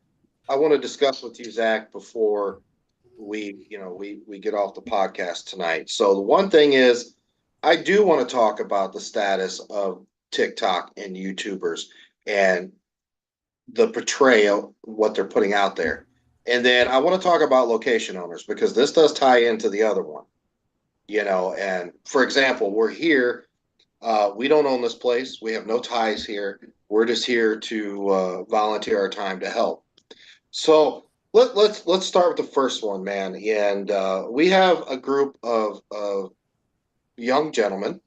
want to discuss with you, Zach, before we get off the podcast tonight. So the one thing is, I do want to talk about the status of TikTok and YouTubers and the portrayal, what they're putting out there. And then I want to talk about location owners because this does tie into the other one, and for example, we're here. We don't own this place. We have no ties here. We're just here to volunteer our time to help. So let's start with the first one, man. And we have a group of young gentlemen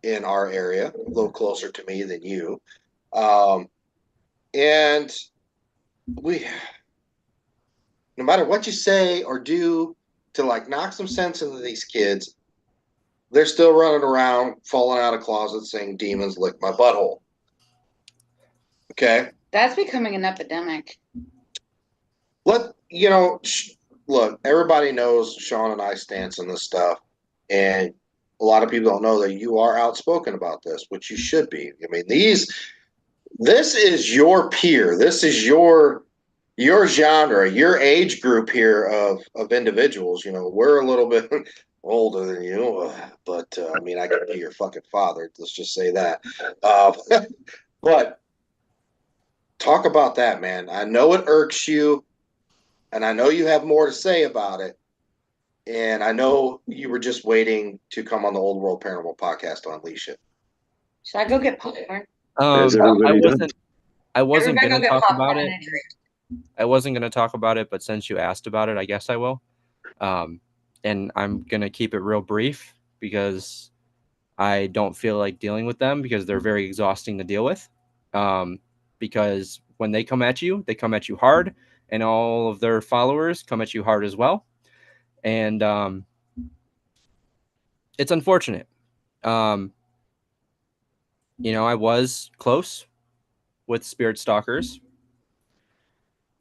in our area, a little closer to me than you, um, and we, no matter what you say or do to like knock some sense into these kids, they're still running around, falling out of closets, saying "demons lick my butthole." Okay, that's becoming an epidemic. let look. Everybody knows Sean and I stance on this stuff, and a lot of people don't know that you are outspoken about this, which you should be. I mean, this is your peer. This is your genre, your age group here of individuals. We're a little bit older than you, but I mean, I could be your fucking father. Let's just say that. Uh, but talk about that, man. I know it irks you, and I know you have more to say about it. And I know you were just waiting to come on the Old World Paranormal podcast to unleash it. Should I go get popcorn? As I everybody does. wasn't. I wasn't Everybody gonna go get talk popcorn about and it. a drink. I wasn't gonna talk about it, but since you asked about it, I guess I will. Um, and I'm gonna keep it real brief because I don't feel like dealing with them because they're very exhausting to deal with. Because when they come at you hard, and all of their followers come at you hard as well. And it's unfortunate. I was close with spirit stalkers.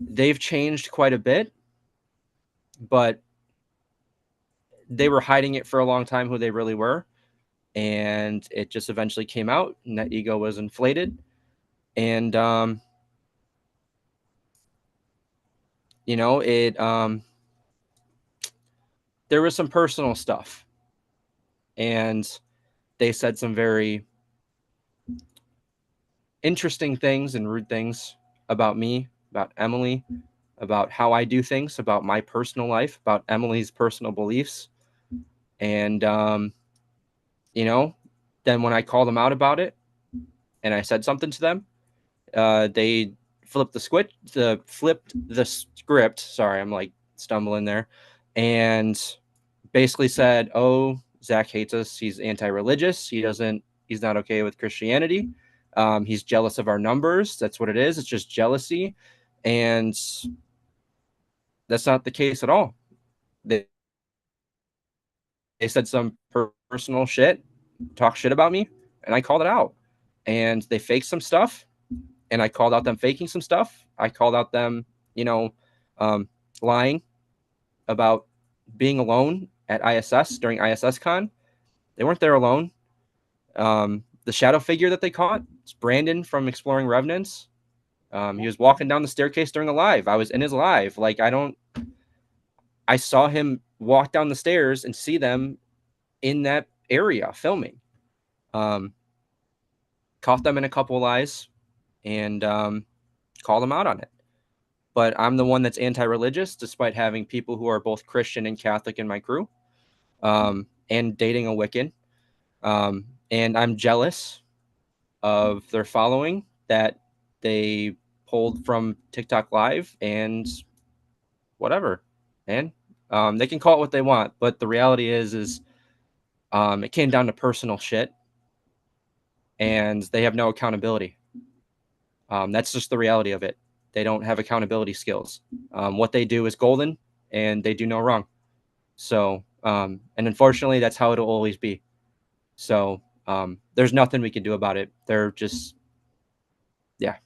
They've changed quite a bit, but they were hiding it for a long time who they really were. And it just eventually came out, and that ego was inflated. And, it, there was some personal stuff. And they said some very interesting things and rude things about me, about Emily, about how I do things, about my personal life, about Emily's personal beliefs. And, then when I called them out about it and I said something to them, they flipped the script. Sorry, I'm like stumbling there. And basically said, oh, Zach hates us. He's anti-religious. He's not okay with Christianity. He's jealous of our numbers. That's what it is. It's just jealousy. And that's not the case at all. They said some personal shit, talk shit about me, and I called it out. And they faked some stuff, and I called out them faking some stuff. I called out them, lying about being alone at ISS during ISS Con. They weren't there alone. The shadow figure that they caught is Brandon from Exploring Revenants. He was walking down the staircase during a live. I was in his live. I saw him walk down the stairs and see them in that area filming. Caught them in a couple lies and called them out on it. but I'm the one that's anti-religious, despite having people who are both Christian and Catholic in my crew, and dating a Wiccan. And I'm jealous of their following that they pulled from TikTok Live and whatever. And they can call it what they want, but the reality is it came down to personal shit, and they have no accountability. That's just the reality of it. They don't have accountability skills. What they do is golden, and they do no wrong. So, and unfortunately, that's how it'll always be. So, there's nothing we can do about it. They're just, yeah.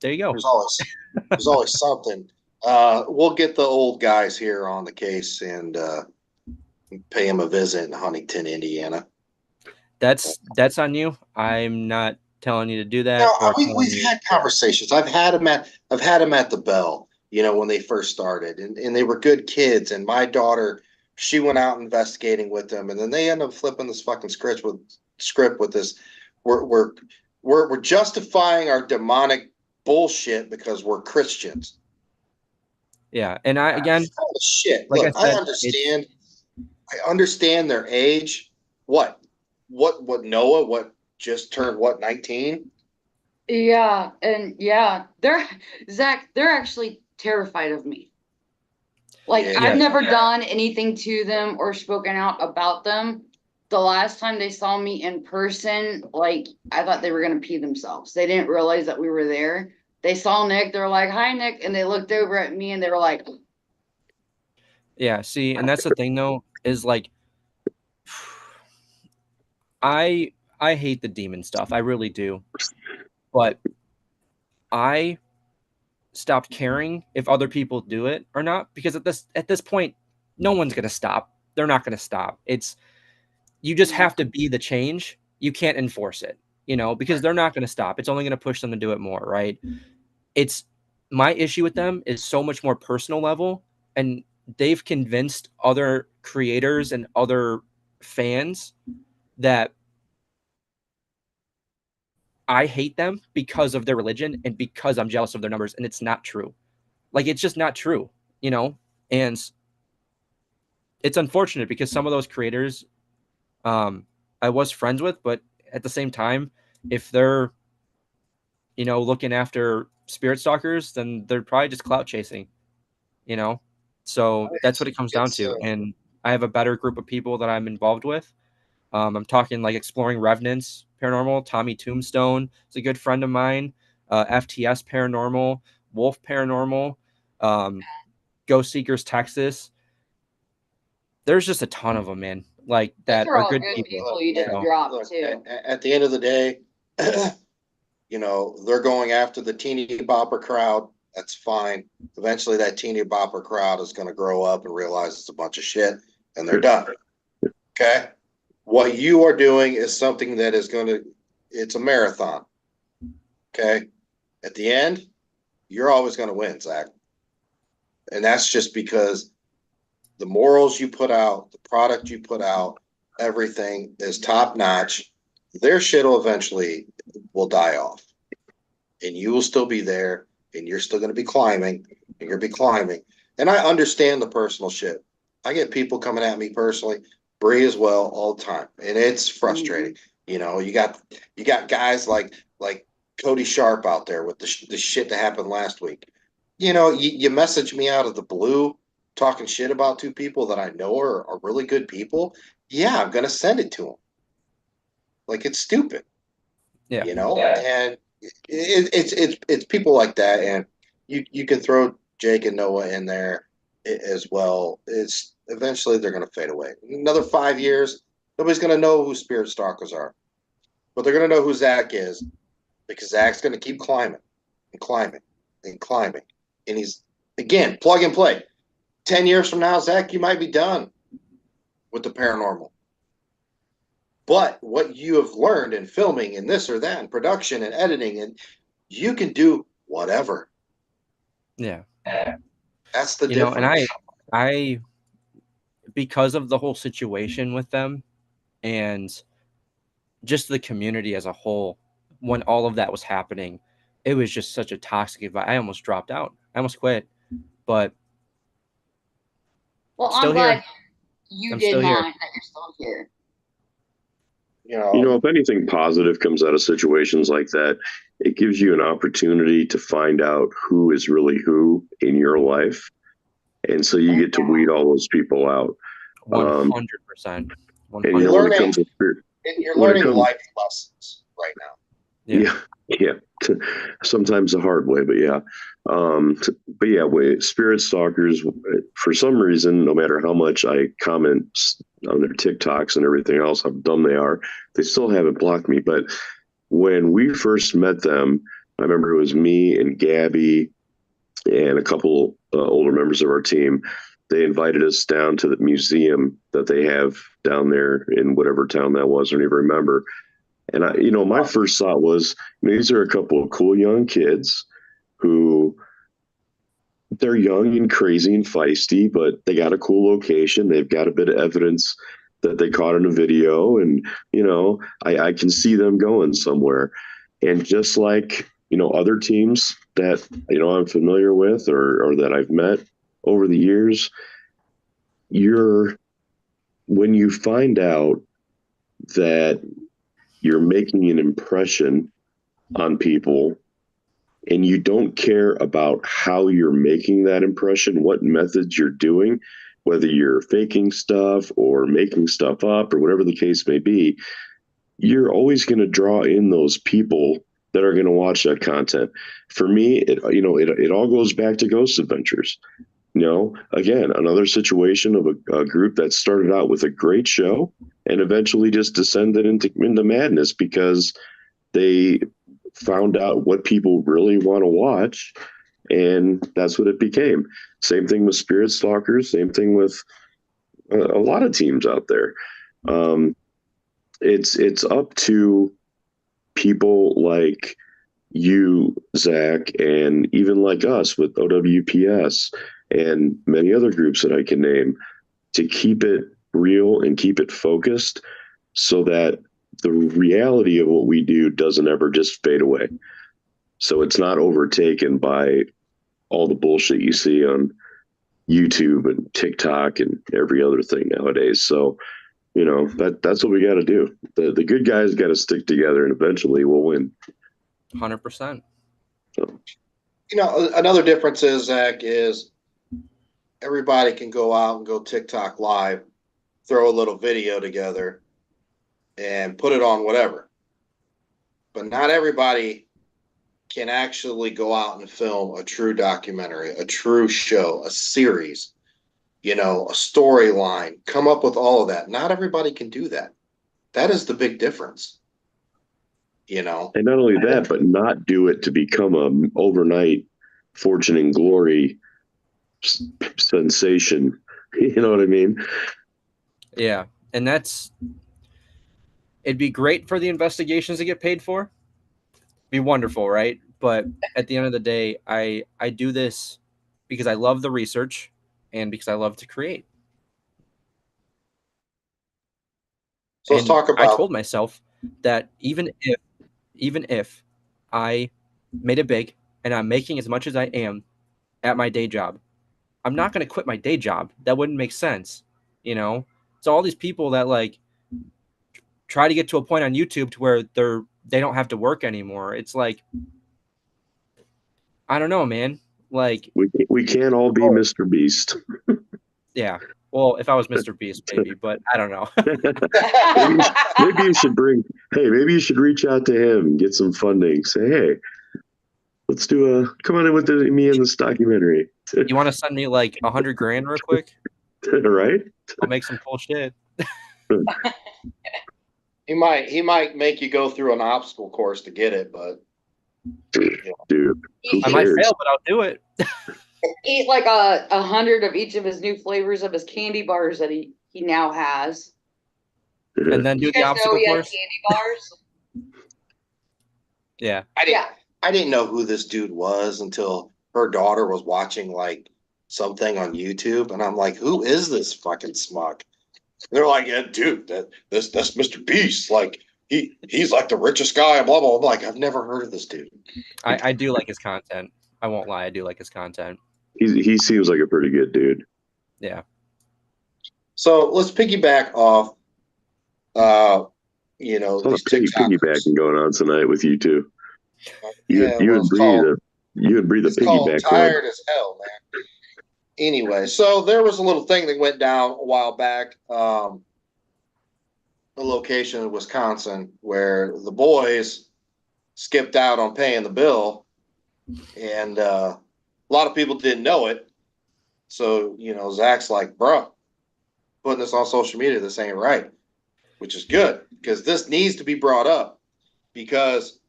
There you go. There's always something. We'll get the old guys here on the case and pay them a visit in Huntington, Indiana. That's on you. I'm not telling you to do that. No, we've had conversations. I've had them at the Bell, when they first started, and they were good kids. And my daughter, she went out investigating with them, and then they end up flipping this fucking script with this. We're justifying our demonic bullshit because we're Christians. Yeah, and again, shit. Like Look, I said, I understand their age. What Noah? What just turned 19? Yeah, and Zach, they're actually terrified of me. Like, Yeah. I've never done anything to them or spoken out about them. The last time they saw me in person, like, I thought they were gonna pee themselves. They didn't realize that we were there. They saw Nick, they were like, "Hi, Nick," and they looked over at me and they were like, yeah, see, and that's the thing though, is like I hate the demon stuff. I really do. But I stopped caring if other people do it or not, because at this point, no one's gonna stop. They're not gonna stop. You just have to be the change. You can't enforce it, because they're not gonna stop. It's only gonna push them to do it more, right? It's my issue with them is so much more personal level, and they've convinced other creators and other fans that I hate them because of their religion and because I'm jealous of their numbers, and it's not true. Like, it's just not true, and it's unfortunate because some of those creators I was friends with, but at the same time, if they're looking after spirit stalkers, then they're probably just clout chasing, so that's what it comes down to. And I have a better group of people that I'm involved with. I'm talking like Exploring Revenants Paranormal. Tommy Tombstone is a good friend of mine. FTS Paranormal, Wolf Paranormal, Ghost Seekers Texas. There's just a ton of them, man. Like, that are good people. You just dropped too. At the end of the day, they're going after the teeny bopper crowd. That's fine. Eventually, that teeny bopper crowd is going to grow up and realize it's a bunch of shit, and they're done. Okay? What you are doing is something that is it's a marathon. Okay? At the end, you're always going to win, Zach. And that's just because the morals you put out, the product you put out, everything is top notch. Their shit will die off. And you will still be there, and you're still going to be climbing, and you're going to be climbing. And I understand the personal shit. I get people coming at me personally, Bree as well, all the time, and it's frustrating. You got guys like Cody Sharp out there with the shit that happened last week. You message me out of the blue talking shit about two people that I know are really good people. Yeah, I'm going to send it to them. Like, it's stupid. Yeah. And it's people like that, and you can throw Jake and Noah in there as well. It's eventually they're going to fade away. Another 5 years, nobody's going to know who spirit stalkers are, but they're going to know who Zach is, because Zach's going to keep climbing and climbing and climbing, and he's, again, plug and play. 10 years from now, Zach, you might be done with the paranormal. But what you have learned in filming and this or that and production and editing, and you can do whatever. Yeah. That's the difference. And I because of the whole situation with them and just the community as a whole, when all of that was happening, it was just such a toxic environment. I almost dropped out. I almost quit, but Well, still I'm glad here. you I'm did still here. not, that you're still here. If anything positive comes out of situations like that, it gives you an opportunity to find out who is really who in your life. And so you get to weed all those people out. 100%. And 100%. You're when it comes to you're when it learning comes, life lessons right now. yeah. Sometimes the hard way, but yeah. But yeah, spirit stalkers, for some reason, no matter how much I comment on their TikToks and everything else, how dumb they are, they still haven't blocked me. But when we first met them, I remember it was me and Gabby and a couple older members of our team. They invited us down to the museum that they have down there in whatever town that was. I don't even remember. And my first thought was, these are a couple of cool young kids who they're young and crazy and feisty, but they got a cool location. They've got a bit of evidence that they caught in a video. And, I can see them going somewhere. And just like, other teams that, I'm familiar with or that I've met over the years, when you find out that you're making an impression on people and you don't care about how you're making that impression, what methods you're doing, whether you're faking stuff or making stuff up or whatever the case may be, you're always going to draw in those people that are going to watch that content. For me, it all goes back to Ghost Adventures. Again, another situation of a group that started out with a great show and eventually just descended into madness because they found out what people really want to watch, and that's what it became. Same thing with Spirit Stalkers, same thing with a lot of teams out there. It's up to people like you, Zach, and even like us with OWPS and many other groups that I can name, to keep it real and keep it focused so that the reality of what we do doesn't ever just fade away. So it's not overtaken by all the bullshit you see on YouTube and TikTok and every other thing nowadays. So, that's what we got to do. The good guys got to stick together, and eventually we'll win. 100%. So, Another difference is, Zach, is everybody can go out and go TikTok live, throw a little video together, and put it on whatever. But not everybody can actually go out and film a true documentary, a true show, a series, a storyline, come up with all of that. Not everybody can do that. That is the big difference. And not only that, but not do it to become an overnight fortune and glory sensation. You know what I mean? Yeah. And it'd be great for the investigations to get paid for. Be wonderful, right? But at the end of the day, I do this because I love the research and because I love to create. So let's talk about. I told myself that even if I made it big and I'm making as much as I am at my day job, I'm not going to quit my day job. That wouldn't make sense, So all these people that try to get to a point on YouTube to where they don't have to work anymore. It's like, I don't know, man. Like we can't all be Mr. Beast. Yeah. Well, if I was Mr. Beast, maybe, but I don't know. maybe you should maybe you should reach out to him and get some funding. Say, hey, let's come on in with me in this documentary. You want to send me like $100,000 real quick? Right? I'll make some cool shit. He might make you go through an obstacle course to get it, but dude, I might fail, but I'll do it. Eat like 100 of each of his new flavors of his candy bars that he now has. And then do the obstacle course. Candy bars. Yeah. I didn't know who this dude was until her daughter was watching like something on YouTube, and I'm like, who is this fucking smug? And they're like, yeah, dude, that's Mr. Beast. Like, he's like the richest guy, blah, blah, blah. I'm like, I've never heard of this dude. I do like his content. I won't lie. I do like his content. He seems like a pretty good dude. Yeah. So let's piggyback off, A lot these of piggybacking going on tonight with you two. Yeah, You well, and Bree, the it's called piggyback club. tired as hell, man. Anyway, so there was a little thing that went down a while back. A location in Wisconsin where the boys skipped out on paying the bill, and a lot of people didn't know it. So Zach's like, "Bro, putting this on social media, this ain't right," which is good because this needs to be brought up because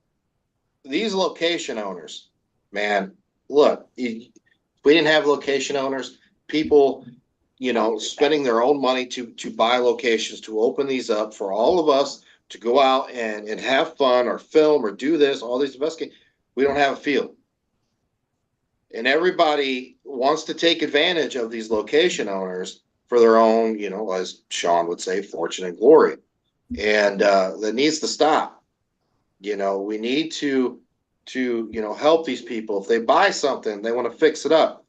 these location owners, man, look, if we didn't have location owners, people spending their own money to buy locations, to open these up for all of us to go out and have fun or film or do this, all these investigations. We don't have a field. And everybody wants to take advantage of these location owners for their own, as Sean would say, fortune and glory. And that needs to stop. We need to help these people. If they buy something, they want to fix it up.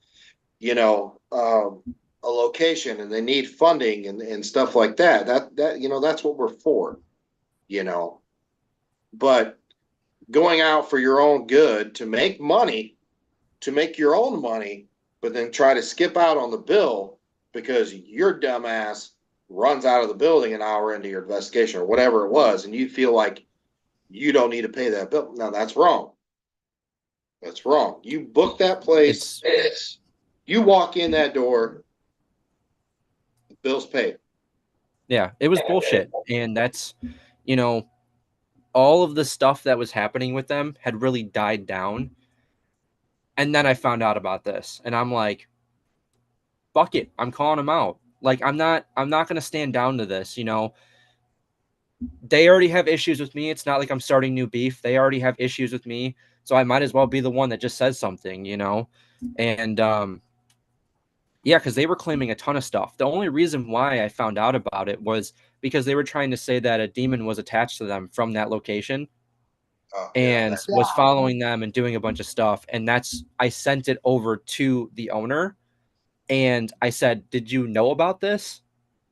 A location and they need funding and stuff like that. That's what we're for, But going out for your own good to make money, to make your own money, but then try to skip out on the bill because your dumbass runs out of the building an hour into your investigation or whatever it was, and you feel like you don't need to pay that bill. Now that's wrong. That's wrong. You book that place. You walk in that door, bills paid. Yeah, it was bullshit. And that's, all of the stuff that was happening with them had really died down. And then I found out about this and I'm like, fuck it. I'm calling them out. Like, I'm not going to stand down to this. They already have issues with me. It's not like I'm starting new beef. They already have issues with me. So I might as well be the one that just says something, And, yeah, because they were claiming a ton of stuff. The only reason why I found out about it was because they were trying to say that a demon was attached to them from that location and was following them and doing a bunch of stuff. And I sent it over to the owner and I said, "Did you know about this?"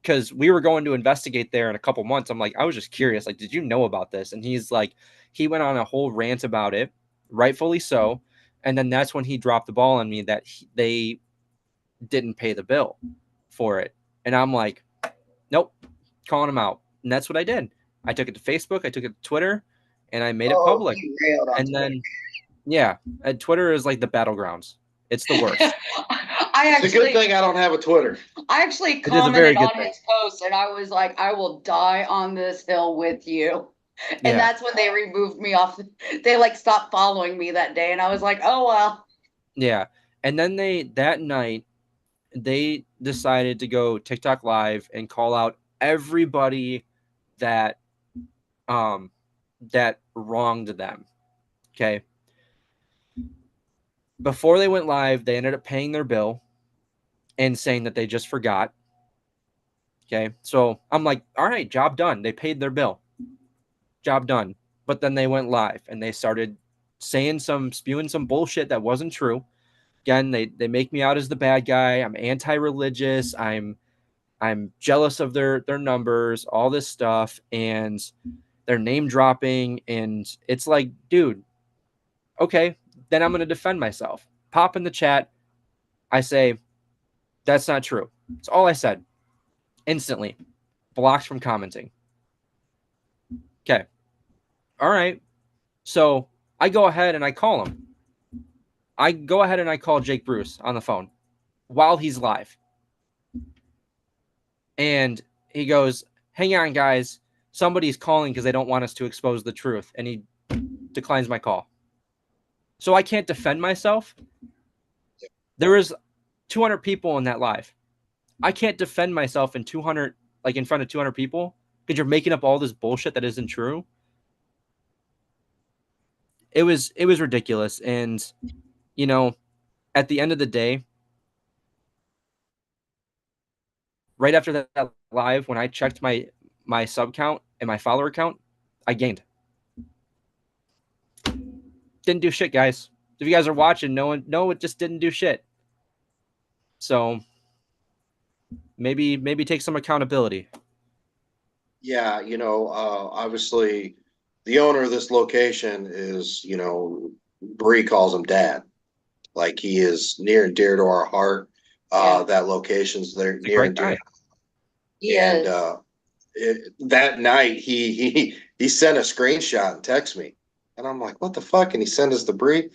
Because we were going to investigate there in a couple months. I'm like, I was just curious. Like, did you know about this? And he's like, he went on a whole rant about it, rightfully so. And then that's when he dropped the ball on me that they didn't pay the bill for it. And I'm like, nope, calling him out. And that's what I did. I took it to Facebook, I took it to Twitter, and I made it public. And then, yeah, Twitter is like the battlegrounds. It's the worst. It's a good thing I don't have a Twitter. I actually commented on his post and I was like, I will die on this hill with you. And that's when they removed me off. They stopped following me that day. And I was like, oh, well. Yeah. And then that night, they decided to go TikTok live and call out everybody that wronged them. Okay. Before they went live, they ended up paying their bill and saying that they just forgot. Okay. So I'm like, all right, job done. They paid their bill. Job done. But then they went live and they started spewing some bullshit that wasn't true. Again, they make me out as the bad guy. I'm anti-religious. I'm jealous of their numbers, all this stuff, and they're name dropping. And it's like, dude, okay, then I'm going to defend myself. Pop in the chat. I say, that's not true. That's all I said. Instantly. Blocked from commenting. Okay. All right. So I go ahead and I call him. I go ahead and I call Jake Bruce on the phone while he's live. And he goes, hang on, guys. Somebody's calling because they don't want us to expose the truth. And he declines my call. So I can't defend myself. There is 200 people in that live. I can't defend myself in front of 200 people because you're making up all this bullshit that isn't true. It was ridiculous. And, at the end of the day, right after that live, when I checked my sub count and my follower count, I gained. Didn't do shit, guys. If you guys are watching, no, it just didn't do shit. So maybe take some accountability. Yeah, obviously the owner of this location is, Bree calls him dad. Like he is near and dear to our heart. Yeah. That location's there He's a near great and dear. guy. And Yes. that night he sent a screenshot and text me. And I'm like, what the fuck? And he sent us the Bree.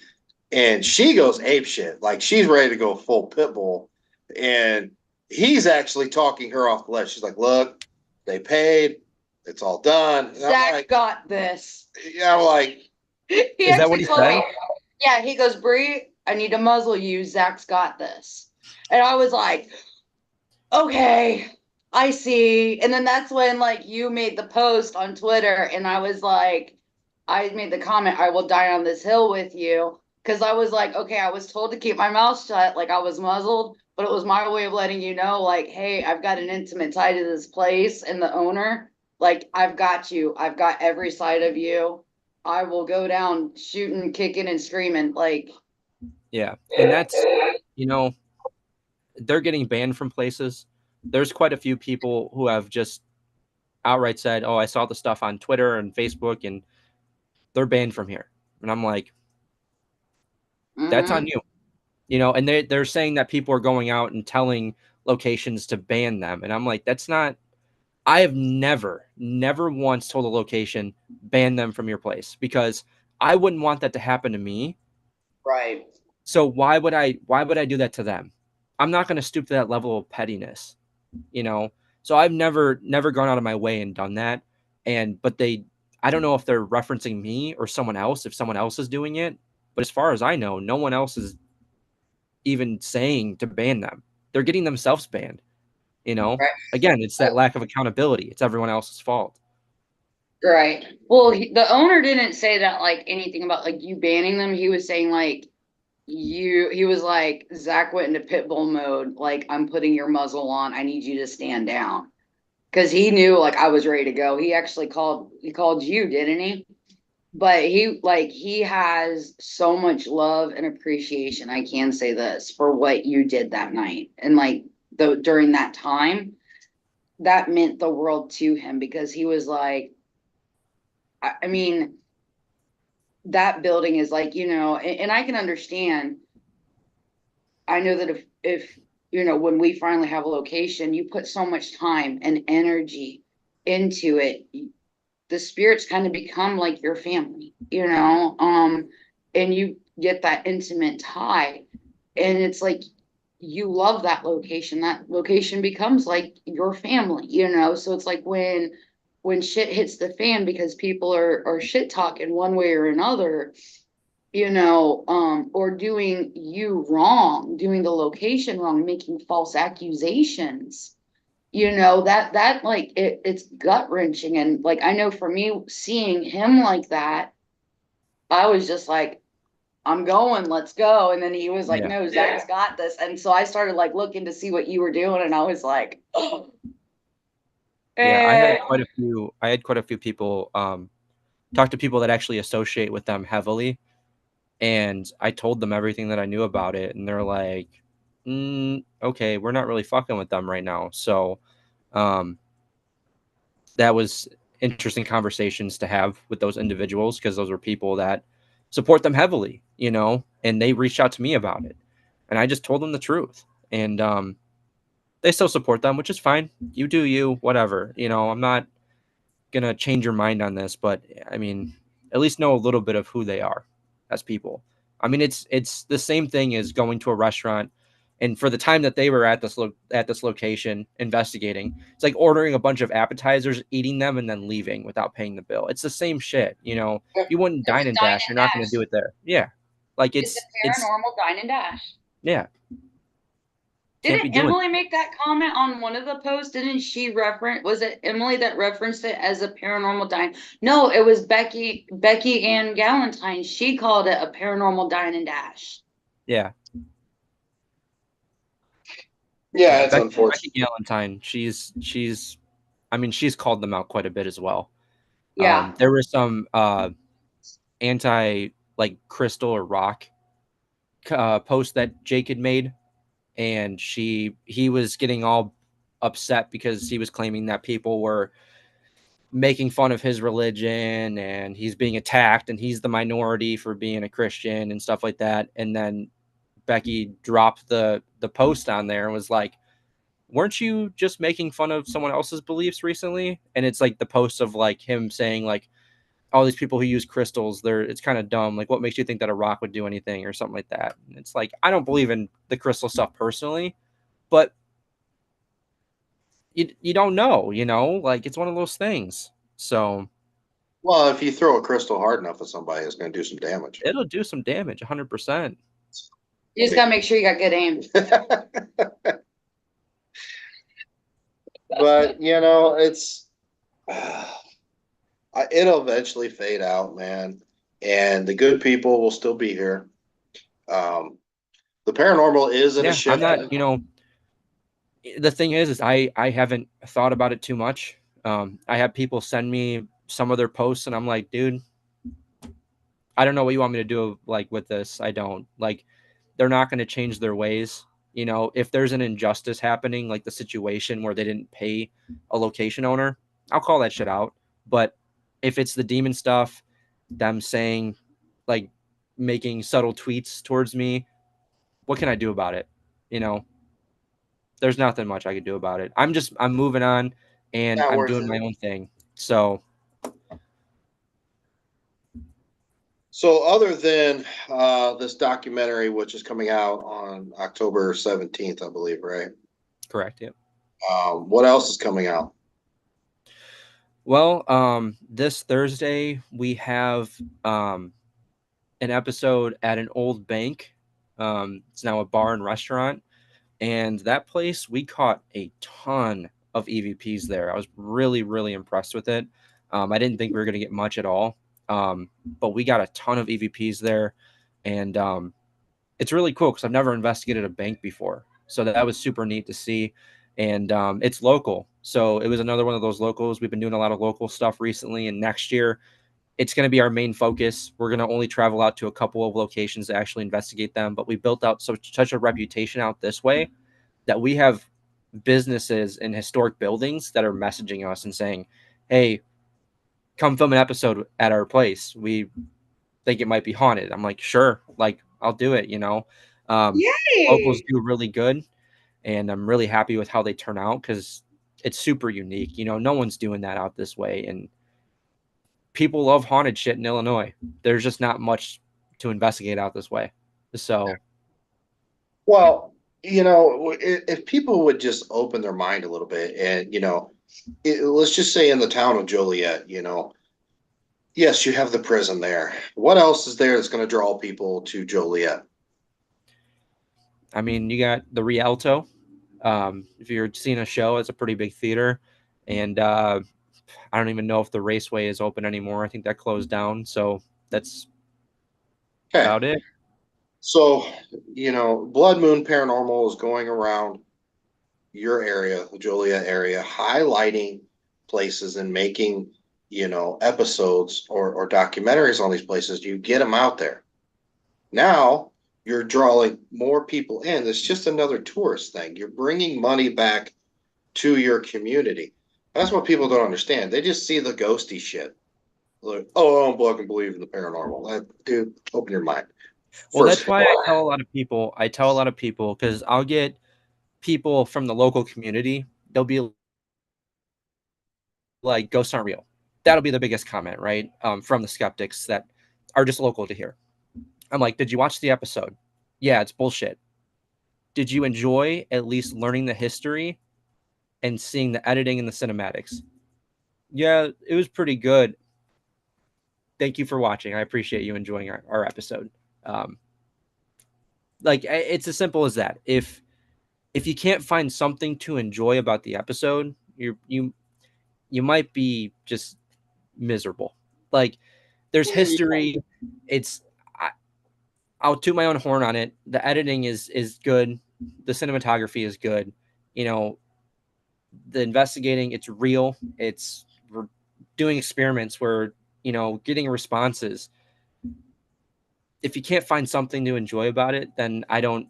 And she goes ape shit. Like she's ready to go full pit bull. And he's actually talking her off the ledge. She's like, look, they paid. It's all done. And Zach like, got this. yeah, I'm like, He Is that what actually he told said? me, yeah, he goes, Bree, I need to muzzle you. Zach's got this. And I was like, okay, I see. And then that's when like you made the post on Twitter, and I was like, I made the comment, I will die on this hill with you. Cause I was like, okay, I was told to keep my mouth shut, like I was muzzled, but it was my way of letting you know, like, hey, I've got an intimate tie to this place and the owner. Like, I've got you. I've got every side of you. I will go down shooting, kicking, and screaming. Like, Yeah. And that's, they're getting banned from places. There's quite a few people who have just outright said, oh, I saw the stuff on Twitter and Facebook and they're banned from here. And I'm like, that's on you. And they're saying that people are going out and telling locations to ban them. And I'm like, that's not, I have never once told a location, ban them from your place, because I wouldn't want that to happen to me. right. So why would I do that to them? I'm not going to stoop to that level of pettiness, So I've never gone out of my way and done that. But I don't know if they're referencing me or someone else, if someone else is doing it. But as far as I know, no one else is even saying to ban them. They're getting themselves banned. Right. Again, it's that lack of accountability. It's everyone else's fault. Right. Well, the owner didn't say that like anything about like you banning them. He was saying like he was like, Zach went into pit bull mode. Like, I'm putting your muzzle on. I need you to stand down. Cause he knew like I was ready to go. He called you, didn't he? But he has so much love and appreciation. I can say this for what you did that night. And like during that time, that meant the world to him because he was like, I mean, that building is like, and I can understand. I know that if when we finally have a location, you put so much time and energy into it, the spirits kind of become like your family, and you get that intimate tie, and it's like you love that location. That location becomes like your family, So it's like when shit hits the fan because people are shit talking one way or another, or doing you wrong, doing the location wrong, making false accusations, that like it's gut wrenching. And like, I know for me, seeing him like that, I was just like, I'm going, let's go. And then he was like, Yeah. no, Zach's got this. And so I started like looking to see what you were doing. And I was like, oh, Yeah, I had quite a few people talk to people that actually associate with them heavily, and I told them everything that I knew about it, and they're like, okay, we're not really fucking with them right now. So um that was interesting conversations to have with those individuals, because those are people that support them heavily, and they reached out to me about it, and I just told them the truth. And they still support them, which is fine. You do you, whatever. I'm not gonna change your mind on this, but I mean, at least know a little bit of who they are as people. I mean, it's the same thing as going to a restaurant, and for the time that they were at this location investigating, it's like ordering a bunch of appetizers, eating them, and then leaving without paying the bill. It's the same shit. If you wouldn't dine and dash, you're not gonna do it there. Yeah, like it's a it's paranormal dine and dash. yeah. Can't be Didn't doing. Emily make that comment on one of the posts? Didn't she reference? Was it Emily that referenced it as a paranormal dine? No, it was Becky Ann Galentine. She called it a paranormal dine and dash. Yeah. yeah, it's Becky unfortunate. Galentine, she's I mean, she's called them out quite a bit as well. Yeah. There was some anti like crystal or rock post that Jake had made, and he was getting all upset because he was claiming that people were making fun of his religion and he's being attacked and he's the minority for being a Christian and stuff like that. And then Becky dropped the post on there and was like, weren't you just making fun of someone else's beliefs recently? And it's like the post of like him saying like all these people who use crystals, it's kind of dumb. Like, what makes you think that a rock would do anything or something like that? And it's like, I don't believe in the crystal stuff personally, but you don't know, like it's one of those things. So Well, if you throw a crystal hard enough at somebody, it's going to do some damage. it'll do some damage, 100%. You just gotta make sure you got good aim. But it's it'll eventually fade out, man, and the good people will still be here. The paranormal is in a Yeah, I'm shift. not, the thing is I haven't thought about it too much. I have people send me some of their posts and I'm like, dude, I don't know what you want me to do like with this. I don't. Like, they're not going to change their ways. If there's an injustice happening, like the situation where they didn't pay a location owner, I'll call that shit out. But if it's the demon stuff, them saying like making subtle tweets towards me, what can I do about it? There's nothing much I could do about it. I'm moving on and Not I'm worth doing it. my own thing. So So, other than this documentary, which is coming out on October 17th, I believe, right? correct. Yeah. What else is coming out? Well, this Thursday we have an episode at an old bank. It's now a bar and restaurant, and that place we caught a ton of EVPs there. I was really, really impressed with it. I didn't think we were going to get much at all, but we got a ton of EVPs there, and it's really cool because I've never investigated a bank before, so that was super neat to see. And it's local, so it was another one of those locals. We've been doing a lot of local stuff recently, and next year it's going to be our main focus. We're going to only travel out to a couple of locations to actually investigate them, but we built out such a reputation out this way that we have businesses and historic buildings that are messaging us and saying, hey, come film an episode at our place. We think it might be haunted. I'm like, sure, like I'll do it. Locals Yay! do really good, and I'm really happy with how they turn out because it's super unique. No one's doing that out this way, and people love haunted shit in Illinois. There's just not much to investigate out this way. So Well, if people would just open their mind a little bit, and let's just say in the town of Joliet, yes, you have the prison there. What else is there that's going to draw people to Joliet? I mean, you got the Rialto. If you're seeing a show, it's a pretty big theater, and I don't even know if the Raceway is open anymore. I think that closed down. So that's Okay, about it. so Blood Moon Paranormal is going around your area, the Joliet area, highlighting places and making episodes or documentaries on these places. You get them out there. Now you're drawing more people in. It's just another tourist thing. You're bringing money back to your community. That's what people don't understand. They just see the ghosty shit. Like, oh, I don't fucking believe in the paranormal. Dude, open your mind. Well, First that's of why all, I tell a lot of people because I'll get people from the local community. They'll be like, ghosts aren't real. That'll be the biggest comment, right? From the skeptics that are just local to here. I'm like, did you watch the episode? Yeah, it's bullshit. Did you enjoy at least learning the history and seeing the editing and the cinematics? Yeah, it was pretty good. Thank you for watching. I appreciate you enjoying our episode. Um, like it's as simple as that. If you can't find something to enjoy about the episode, you might be just miserable. Like there's history. It's I, I'll toot my own horn on it. The editing is good. The cinematography is good. You know, the investigating, it's real. It's doing experiments where, you know, getting responses. If you can't find something to enjoy about it, then I don't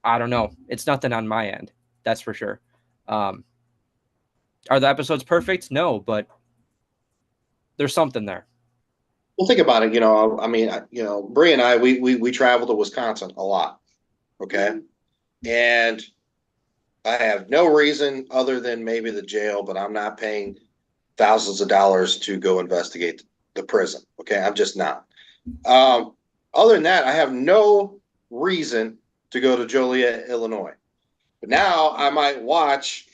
know. It's nothing on my end. That's for sure. Are the episodes perfect? No, but there's something there. Well, think about it. I mean, Bree and I, we travel to Wisconsin a lot. Okay. And I have no reason other than maybe the jail, but I'm not paying thousands of dollars to go investigate the prison. Okay. I'm just not. Other than that, I have no reason to go to Joliet, Illinois. But now I might watch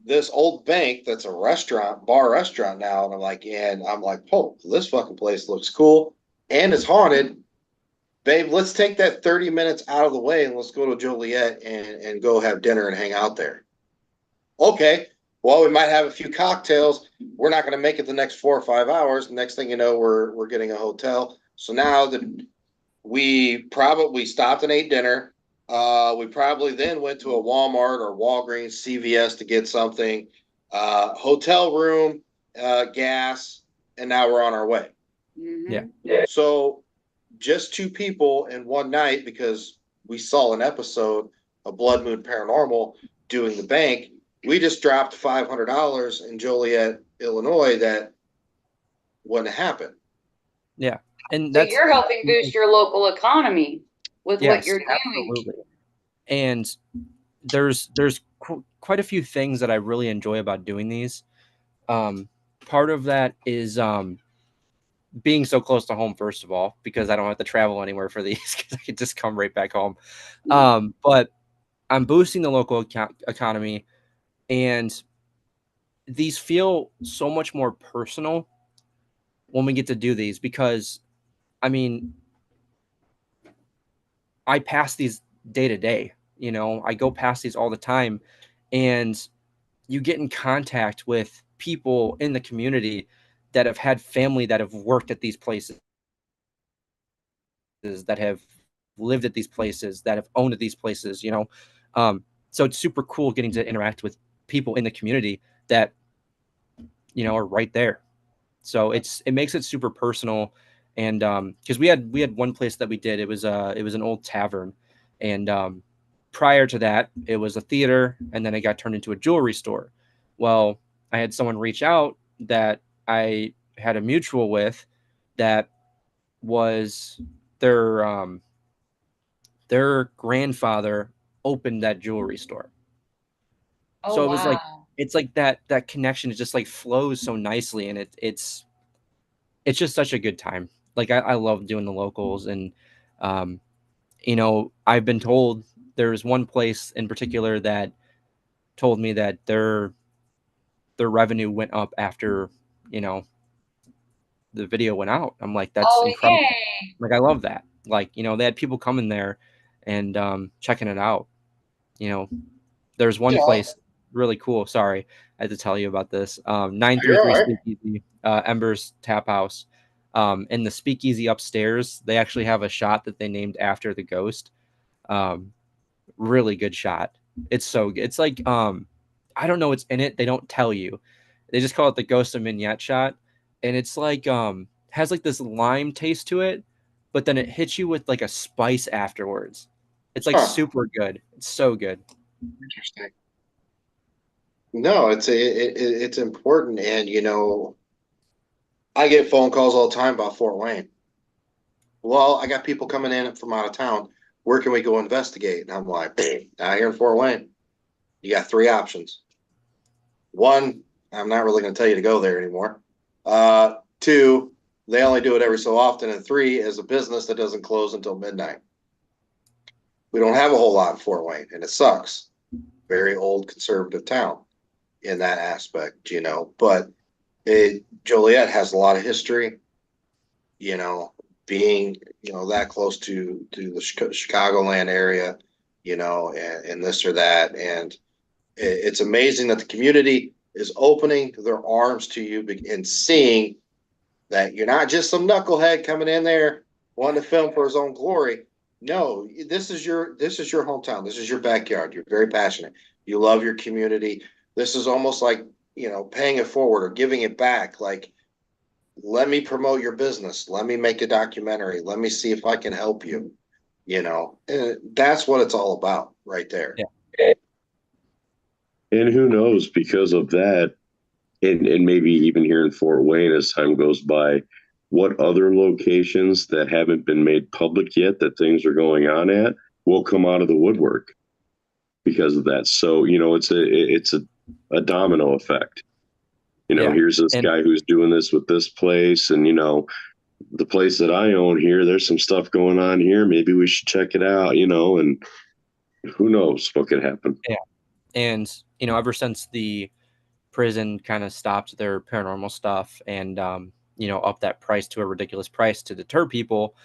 this old bank that's a bar restaurant now, and I'm like, oh, this fucking place looks cool and it's haunted. Babe, let's take that 30 minutes out of the way and let's go to Joliet and go have dinner and hang out there. Okay. Well, we might have a few cocktails. We're not going to make it the next 4 or 5 hours. The next thing you know, we're getting a hotel. So now we probably stopped and ate dinner. We probably then went to a Walmart or Walgreens, CVS to get something, hotel room, gas, and now we're on our way. Mm-hmm. Yeah. So just 2 people in one night, because we saw an episode of Blood Moon Paranormal doing the bank. We just dropped $500 in Joliet, Illinois. That wouldn't happen. Yeah. And So that's, you're helping boost your local economy with what you're doing. Absolutely. And there's quite a few things that I really enjoy about doing these. Part of that is being so close to home, first of all, because I don't have to travel anywhere for these, because I can just come right back home. But I'm boosting the local economy, and these feel so much more personal when we get to do these, because, I mean, I pass these day to day. You know, I go past these all the time, and you get in contact with people in the community that have had family that have worked at these places, that have lived at these places, that have owned at these places, you know. So it's super cool getting to interact with people in the community that, you know, are right there. So it makes it super personal. And because we had one place that we did, it was an old tavern, and prior to that it was a theater, and then it got turned into a jewelry store. Well, I had someone reach out that I had a mutual with, that was their grandfather opened that jewelry store. Oh, So it was like, wow. it's like that connection, it just like flows so nicely, and it's just such a good time. Like I love doing the locals, and um, you know, I've been told there's one place in particular that told me that their revenue went up after, you know, the video went out. I'm like, that's Oh, incredible. yay. Like, I love that. Like, you know, they had people coming there and checking it out. You know, there's one place really cool. Sorry, I had to tell you about this. 933 Right. Speakeasy, Ember's Tap House. In the speakeasy upstairs, they actually have a shot that they named after the ghost. Really good shot. It's so good. It's like, I don't know what's in it. They don't tell you. They just call it the Ghost of Mignette shot, and it's like has like this lime taste to it, but then it hits you with like a spice afterwards. It's like super good. It's so good. Interesting. No, it's important, and I get phone calls all the time about Fort Wayne. Well, I got people coming in from out of town. Where can we go investigate? And I'm like, out here in Fort Wayne, you got 3 options. 1, I'm not really going to tell you to go there anymore. 2, they only do it every so often. And 3, is a business that doesn't close until midnight. We don't have a whole lot in Fort Wayne, and it sucks. Very old conservative town in that aspect, but Joliet has a lot of history, being, that close to the Chicagoland area, and this or that. And it's amazing that the community is opening their arms to you and seeing that you're not just some knucklehead coming in there wanting to film for his own glory. No, this is your hometown. This is your backyard. You're very passionate. You love your community. This is almost like paying it forward or giving it back. Like, let me promote your business. Let me make a documentary. Let me see if I can help you. And that's what it's all about right there. Yeah. And who knows, because of that, and maybe even here in Fort Wayne as time goes by, what other locations that haven't been made public yet that things are going on at will come out of the woodwork because of that. So, it's a domino effect. Here's this guy who's doing this with this place, and the place that I own here, there's some stuff going on here. Maybe we should check it out, and who knows what could happen. Yeah. And, ever since the prison kind of stopped their paranormal stuff and, up that price to a ridiculous price to deter people,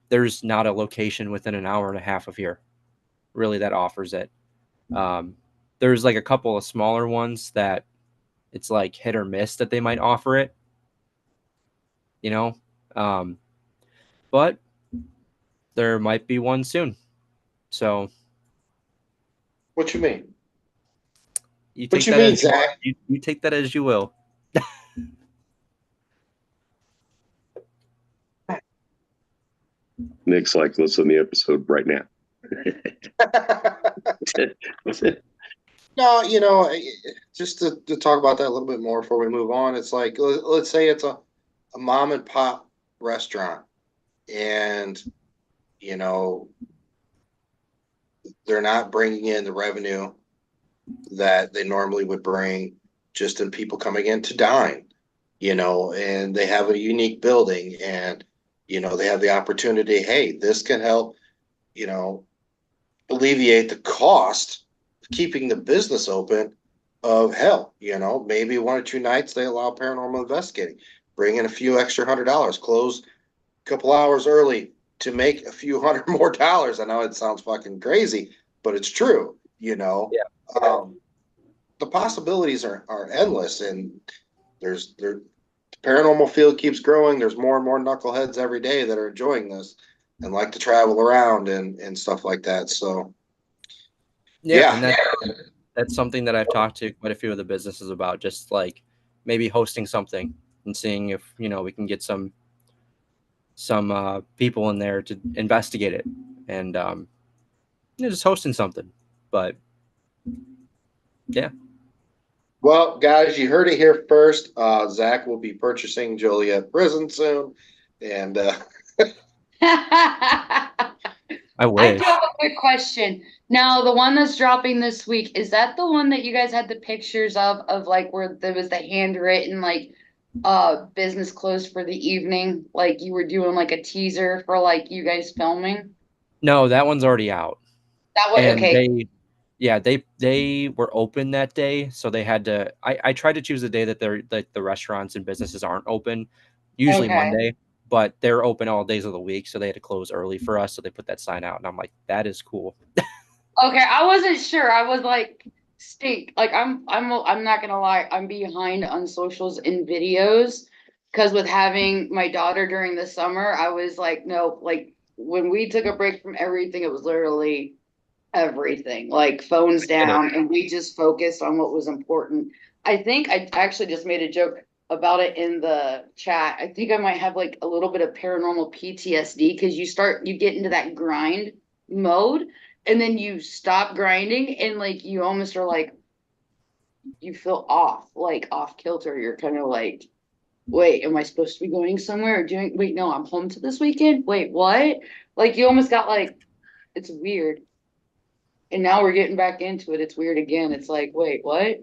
there's not a location within an hour and a half of here, really, that offers it. There's like a couple of smaller ones that it's like hit or miss that they might offer it, but there might be one soon. So what you mean? You what you mean, Zach? You take that as you will. Nick's like, listen to the episode right now. No, just to talk about that a little bit more before we move on. It's like, let's say it's a mom and pop restaurant, and they're not bringing in the revenue that they normally would bring just in people coming in to dine, and they have a unique building, and they have the opportunity. Hey, this can help, alleviate the cost of keeping the business open. Of hell, maybe 1 or 2 nights they allow paranormal investigating, bring in a few extra $100, close a couple hours early to make a few $100 more. I know it sounds fucking crazy, but it's true. Yeah. The possibilities are endless, and the paranormal field keeps growing. There's more and more knuckleheads every day that are enjoying this and like to travel around and stuff like that. So yeah. And that's something that I've talked to quite a few of the businesses about, just like maybe hosting something and seeing if, we can get some people in there to investigate it, and just hosting something. But yeah. Well, guys, you heard it here first. Zach will be purchasing Joliet Prison soon, and I wish. I do have a quick question. Now, the one that's dropping this week, is that the one that you guys had the pictures of like where there was the handwritten like business closed for the evening? Like you were doing like a teaser for like you guys filming? No, that one's already out. That was okay. They were open that day, so they had to. I tried to choose a day that the restaurants and businesses aren't open, usually Okay. Monday, but they're open all days of the week, so they had to close early for us. So they put that sign out, and I'm like, that is cool. Okay, I wasn't sure. I was like, stink. Like I'm not gonna lie, I'm behind on socials and videos because with having my daughter during the summer, I was like, no, like when we took a break from everything, it was literally everything, like phones down, and we just focused on what was important. I think I actually just made a joke about it in the chat. I think I might have like a little bit of paranormal PTSD because you get into that grind mode and then you stop grinding and like you almost are like you feel off, like off kilter. You're kind of like, wait, am I supposed to be going somewhere or doing wait, no, I'm home to this weekend. Wait, what? Like you almost got like it's weird. And now we're getting back into it. It's weird again. It's like, wait, what?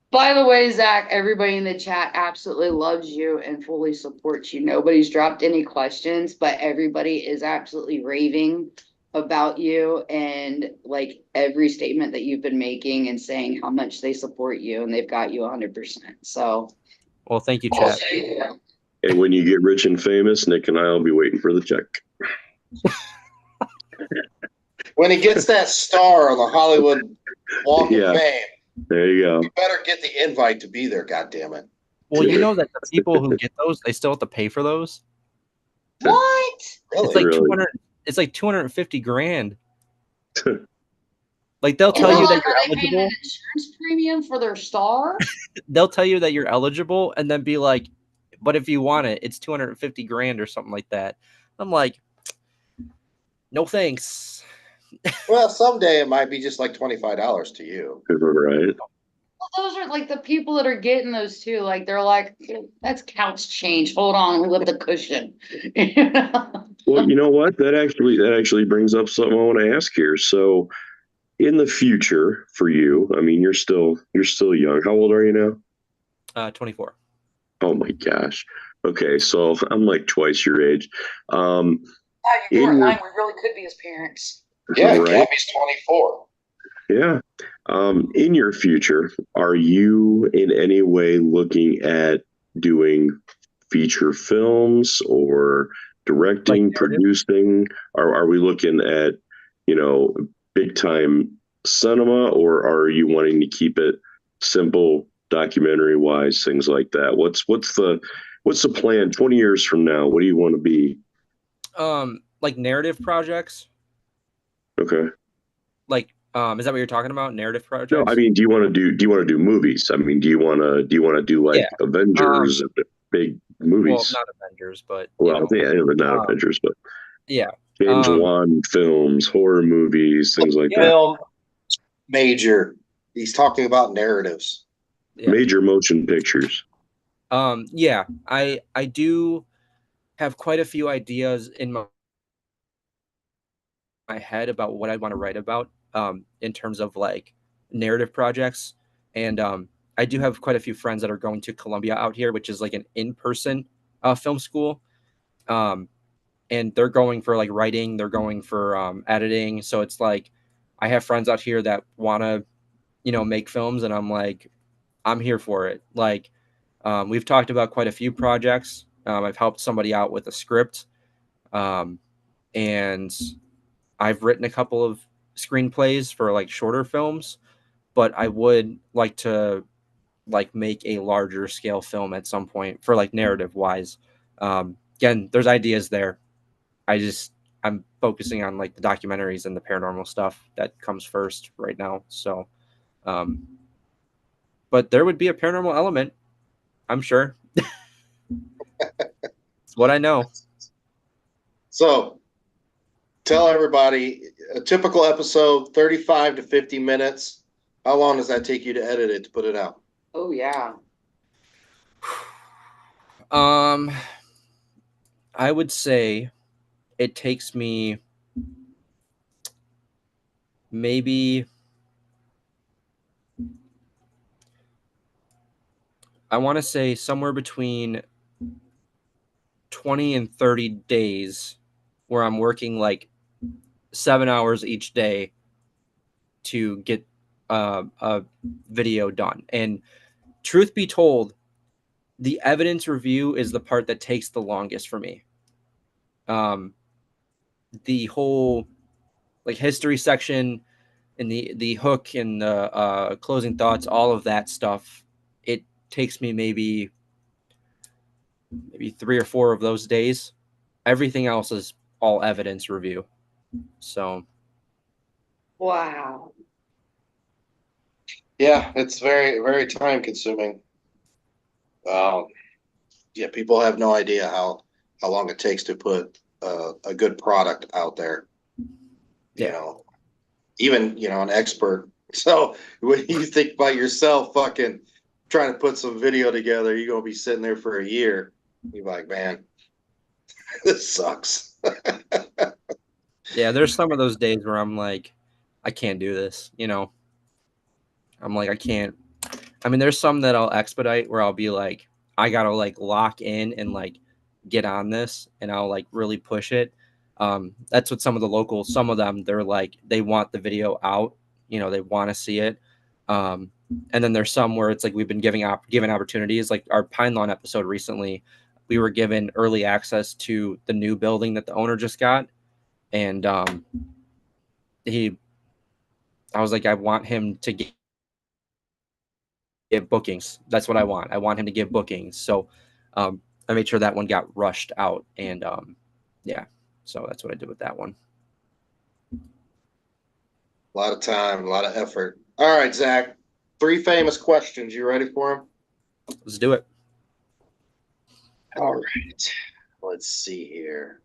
By the way, Zach, everybody in the chat absolutely loves you and fully supports you. Nobody's dropped any questions, but everybody is absolutely raving about you and like every statement that you've been making and saying how much they support you and they've got you 100%. So, well, thank you, chat. And when you get rich and famous, Nick and I will be waiting for the check. When he gets that star on the Hollywood Walk of Fame, there you go. You better get the invite to be there. God damn it! Well, you know that the people who get those, they still have to pay for those. What? Really? It's like Really? 200. It's like $250,000. Like they'll Is tell it you that like, you're are they paying an eligible. insurance premium for their star? They'll tell you that you're eligible and then be like, but if you want it, it's 250 grand or something like that. I'm like, no thanks. Well, someday it might be just like $25 to you. Right. Well, those are like the people that are getting those too. Like they're like, that's couch change. Hold on, we lift the cushion. You know? Well, you know what? That actually brings up something I want to ask here. So, in the future, for you, I mean, you're still young. How old are you now? 24. Oh my gosh. Okay, so I'm like twice your age. Um, Wow, you in weren't your lying. We really could be his parents. Yeah, right, Gabby's 24. yeah. In your future, are you in any way looking at doing feature films or Like directing, narrative? producing? Are we looking at, big time cinema, or are you wanting to keep it simple, documentary wise, things like that? What's the plan 20 years from now? What do you want to be? Like narrative projects? Okay. Like, is that what you're talking about? Narrative No, I projects? mean, do you want to do movies? I mean, do you want to do Yeah. like Avengers, big Well, movies? not Avengers, but Well, yeah, not um, Avengers, but yeah. James Wan films, horror movies, things like Yeah. that. Film major. He's talking about narratives. Yeah. Major motion pictures. Yeah. I do have quite a few ideas in my head about what I want to write about in terms of like narrative projects. And I do have quite a few friends that are going to Columbia out here, which is like an in-person film school. Um, and they're going for like writing, they're going for editing. So it's like I have friends out here that want to, make films, and I'm like, I'm here for it. Like we've talked about quite a few projects. I've helped somebody out with a script, um, and I've written a couple of screenplays for like shorter films, but I would like to like make a larger scale film at some point for like narrative wise. Again, there's ideas there. I'm focusing on like the documentaries and the paranormal stuff that comes first right now. So, um, but there would be a paranormal element, I'm sure. It's what I know. So tell everybody a typical episode, 35 to 50 minutes. How long does that take you to edit it to put it out? Oh yeah. Um, I would say it takes me maybe I want to say somewhere between 20 and 30 days where I'm working like 7 hours each day to get a video done. And truth be told, the evidence review is the part that takes the longest for me. The whole like history section and the hook and the closing thoughts, all of that stuff, it takes me maybe 3 or 4 of those days. Everything else is all evidence review. So Wow. Yeah, it's very, very time consuming. Um, yeah, people have no idea how long it takes to put a good product out there. You yeah, know, even an expert. So when you think about yourself, fucking trying to put some video together, you're gonna be sitting there for a year. You're like, man, this sucks. yeah. There's some of those days where I'm like, I can't do this. I'm like, I can't. I mean, there's some that I'll expedite where I'll be like, I gotta like lock in and like get on this, and I'll like really push it. That's what some of the locals, some of them, they're like, they want the video out, they want to see it. Um, and then there's some where it's like we've been given opportunities, like our Pine Lawn episode recently, we were given early access to the new building that the owner just got, and he, I was like, I want him to give bookings. That's what I want. I want him to give bookings. So I made sure that one got rushed out. And yeah, so that's what I did with that one. A lot of time, a lot of effort. All right, Zach. 3 famous questions. You ready for them? Let's do it. All right. Let's see here.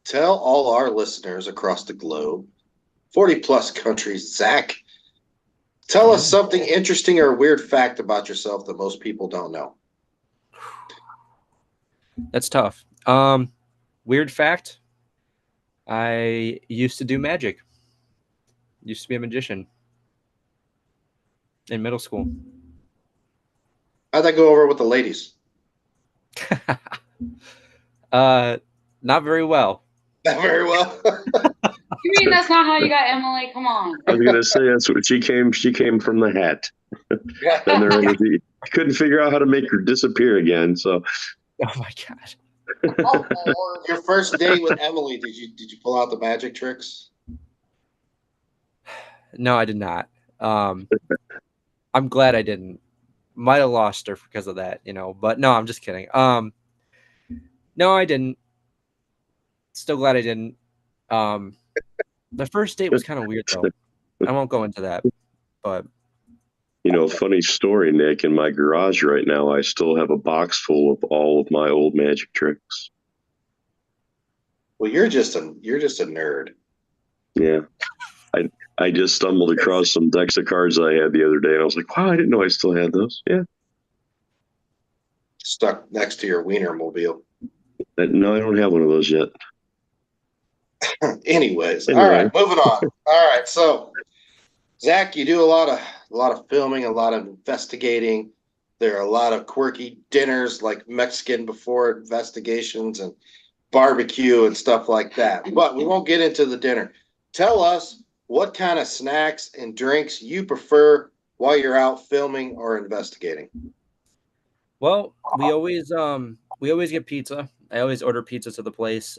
Tell all our listeners across the globe, 40 plus countries, Zach, tell us something interesting or weird fact about yourself that most people don't know. That's tough. Weird fact. I used to do magic. Used to be a magician in middle school. How'd that go over with the ladies? Not very well. Not very well. You mean that's not how you got Emily? Come on. I was gonna say that's what she came. She came from the hat, and their energy. Couldn't figure out how to make her disappear again. So, Oh my god. Oh, Lord. Your first date with Emily, did you pull out the magic tricks? No, I did not. I'm glad I didn't. Might have lost her because of that, But no, I'm just kidding. No, I didn't. Still glad I didn't. The first date was kind of weird though. I won't go into that, but funny story, Nick. In my garage right now, I still have a box full of all of my old magic tricks. Well, you're just a nerd. Yeah, I just stumbled across some decks of cards I had the other day, and I was like, "Wow, I didn't know I still had those." Yeah. Stuck next to your Wienermobile. No, I don't have one of those yet. Anyways, Anyway. all right, moving on. All right, so Zach, you do a lot of filming, a lot of investigating. There are a lot of quirky dinners like Mexican before investigations and barbecue and stuff like that. But we won't get into the dinner. Tell us what kind of snacks and drinks you prefer while you're out filming or investigating. well, we always get pizza. I always order pizza to the place.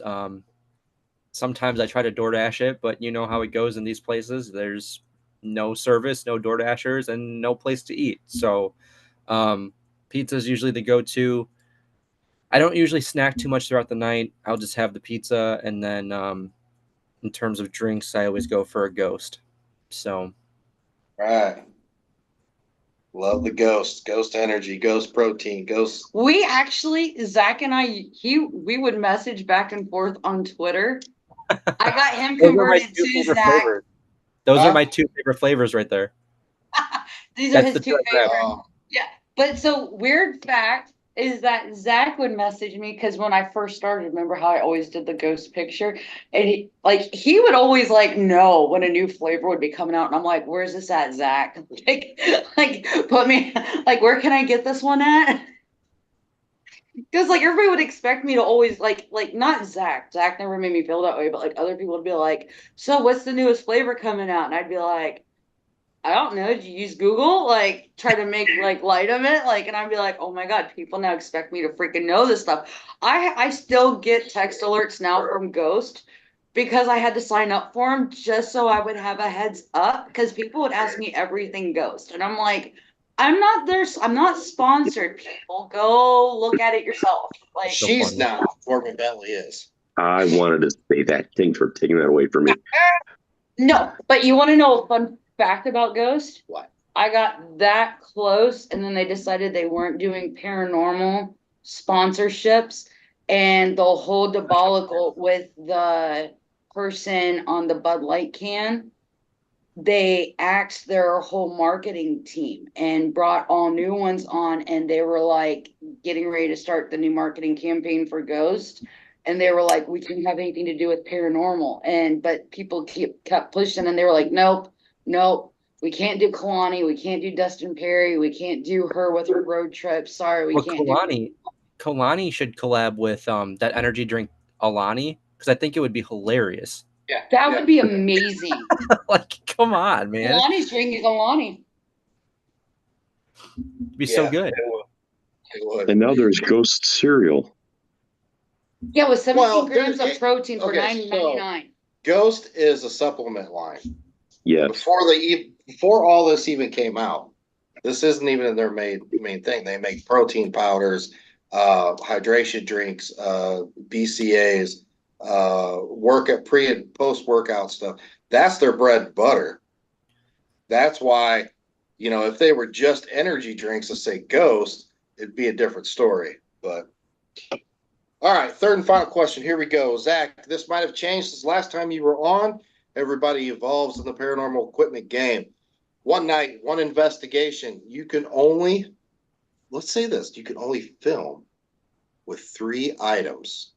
Sometimes I try to DoorDash it, but you know how it goes in these places. There's no service, no DoorDashers, and no place to eat. So pizza is usually the go-to. I don't usually snack too much throughout the night. I'll just have the pizza, and then in terms of drinks, I always go for a Ghost. So Right. Love the ghost energy, ghost protein, ghost. We actually, Zach and I, we would message back and forth on Twitter. I got him converted to Zach. Those are my 2 favorite flavors right there. These are That's his the 2 diagram. favorite. Yeah. But so weird fact is that Zach would message me because when I first started, remember how I always did the ghost picture? And he would always know when a new flavor would be coming out. And I'm like, where's this at, Zach? Like put me where can I get this one at? Because everybody would expect me to always not Zach. Zach never made me feel that way, but other people would be like, so what's the newest flavor coming out? And I'd be like, I don't know. Did you use Google? Try to make light of it. And I'd be like, oh my God, people now expect me to freaking know this stuff. I still get text alerts now from Ghost because I had to sign up for them just so I would have a heads up because people would ask me everything Ghost. And I'm like, I'm not there. I'm not sponsored, people. Go look at it yourself. She's not. Corbin Bentley is. I wanted to say that. Thanks for taking that away from me. No, but you want to know a fun fact about Ghost? What? I got that close, and then they decided they weren't doing paranormal sponsorships, and the whole debacle with the person on the Bud Light can. They axed their whole marketing team and brought all new ones on, and they were getting ready to start the new marketing campaign for Ghost. And they were like, we can't have anything to do with paranormal. But people kept pushing, and they were like, nope, we can't do Kalani, we can't do Dustin Perry, we can't do her with her road trip. Sorry, we can't do Kalani should collab with that energy drink Alani because I think it would be hilarious. Yeah, that would be amazing. Come on, man. Alani's drinking Alani. It'd be so good. It would. And now there's Ghost cereal. Yeah, with 17 grams of protein for $9.99. Ghost is a supplement line. Yes. Before all this even came out, this isn't even their main thing. They make protein powders, hydration drinks, BCAAs, pre and post workout stuff. That's their bread and butter. That's why, if they were just energy drinks to say ghost, it'd be a different story. But all right, third and final question. Here we go. Zach, this might have changed since last time you were on. Everybody evolves in the paranormal equipment game. One night, one investigation. Let's say this, you can only film with 3 items,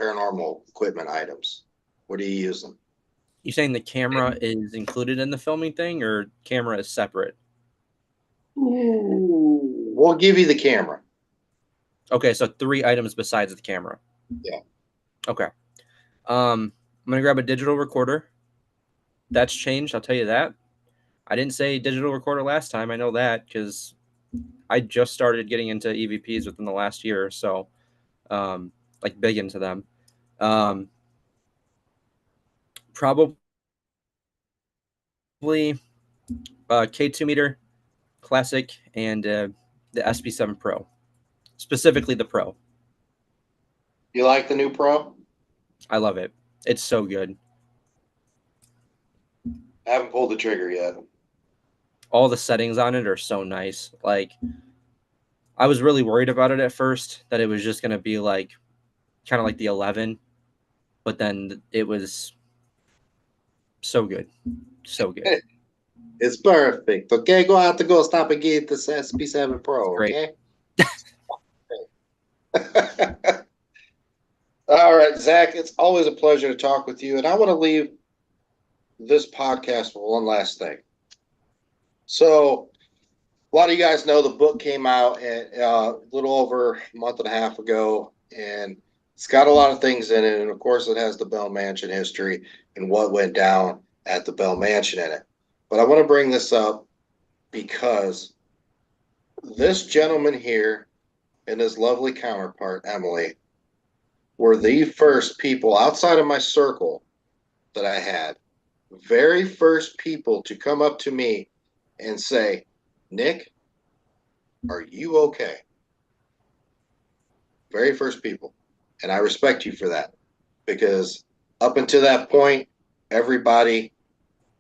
paranormal equipment items. What are you using? You saying the camera is included in the filming thing, or camera is separate? Ooh, we'll give you the camera. Okay, so 3 items besides the camera. Yeah. Okay. I'm gonna grab a digital recorder. That's changed, I'll tell you that. I didn't say digital recorder last time. I know that because I just started getting into EVPs within the last year or so, like big into them. Um, probably K2 meter, classic, and the SP7 Pro, specifically the Pro. You like the new Pro? I love it. It's so good. I haven't pulled the trigger yet. All the settings on it are so nice. Like, I was really worried about it at first that it was just going to be like kind of like the 11, but then it was so good. So good. It's perfect. Okay, go out to go stop and get this SP7 Pro. Great. Okay. All right, Zach. It's always a pleasure to talk with you, and I want to leave this podcast with one last thing. So, a lot of you guys know the book came out a little over a month and a half ago, and it's got a lot of things in it. And of course, it has the Bell Mansion history and what went down at the Bell Mansion in it. But I want to bring this up because this gentleman here and his lovely counterpart, Emily, were the first people outside of my circle that I had, very first people to come up to me and say, Nick, are you okay? Very first people. And I respect you for that because up until that point, everybody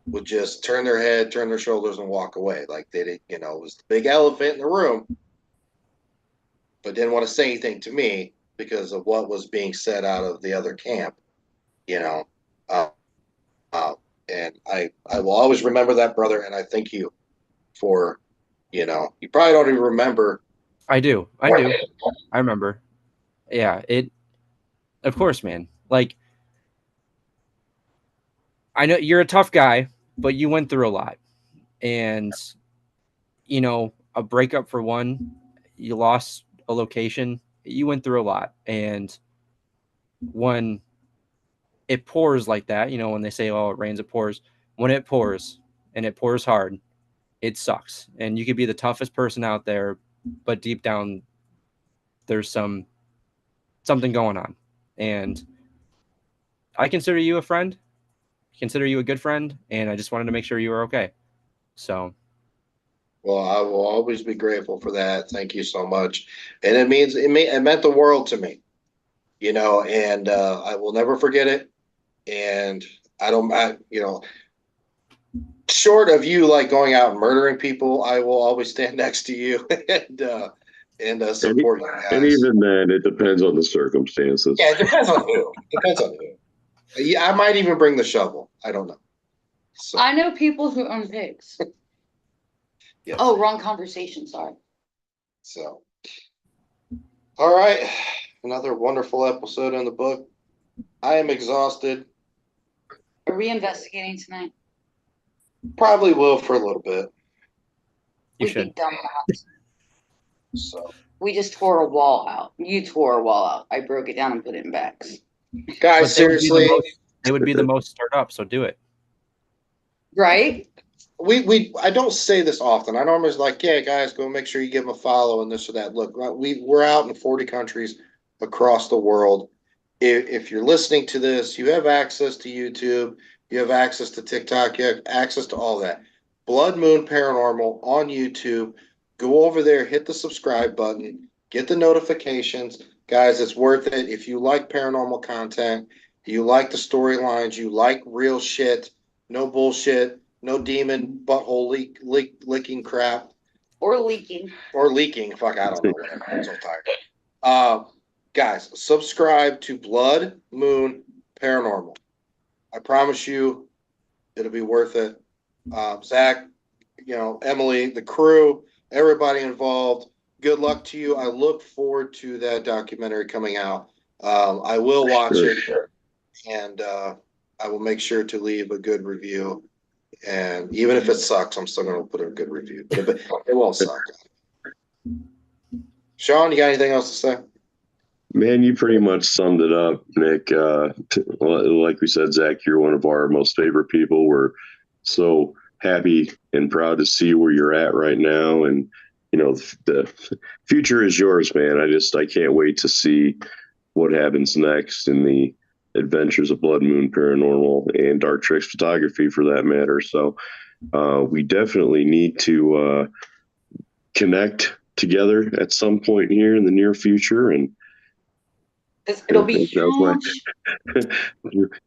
would just turn their head, turn their shoulders, and walk away. Like they didn't, it was the big elephant in the room, but didn't want to say anything to me because of what was being said out of the other camp, you know. Uh, uh, and I will always remember that, brother. And I thank you for, you probably don't even remember. I do. I remember. Yeah, of course, man. Like, I know you're a tough guy, but you went through a lot. And, a breakup for one, you lost a location, you went through a lot. And when it pours like that, when they say, oh, it rains, it pours, when it pours and it pours hard, it sucks. And you could be the toughest person out there, but deep down, there's something going on. And I consider you a friend, consider you a good friend, and I just wanted to make sure you were okay. So, Well, I will always be grateful for that. Thank you so much. And it meant the world to me, and I will never forget it. And I don't, short of you like going out and murdering people, I will always stand next to you and support you guys. And even then, it depends on the circumstances. Yeah, it depends on who. Depends on who. Yeah, I might even bring the shovel. I don't know. So, I know people who own pigs. yes. Oh, wrong conversation. Sorry. So, all right. Another wonderful episode in the book. I am exhausted. Are we investigating tonight? Probably will for a little bit. you We'd should. be dumbasses. So, We just tore a wall out. You tore a wall out. I broke it down and put it in bags. guys, But they would be the seriously, they would be the most stirred up, so do it. Right? I don't say this often. I normally like, yeah, guys, go make sure you give them a follow and this or that. Look, we're out in 40 countries across the world. If you're listening to this, you have access to YouTube, you have access to TikTok, you have access to all that. Blood Moon Paranormal on YouTube. Go over there, hit the subscribe button, get the notifications. Guys, it's worth it. If you like paranormal content, you like the storylines, you like real shit, no bullshit, No demon butthole licking crap Or leaking. or leaking. Fuck, I don't know. Whatever. I'm so tired. Guys, subscribe to Blood Moon Paranormal. I promise you, it'll be worth it. Zach, Emily, the crew, everybody involved. Good luck to you. I look forward to that documentary coming out. I will watch it, and I will make sure to leave a good review. And even if it sucks, I'm still going to put a good review. But it won't suck. Sean, you got anything else to say? Man, you pretty much summed it up, Nick. Like we said, Zach, you're one of our most favorite people. We're so happy and proud to see where you're at right now. And, the future is yours, man. I can't wait to see what happens next in the adventures of Blood Moon Paranormal and Dark Tricks Photography, for that matter. So we definitely need to connect together at some point here in the near future. And It'll be huge.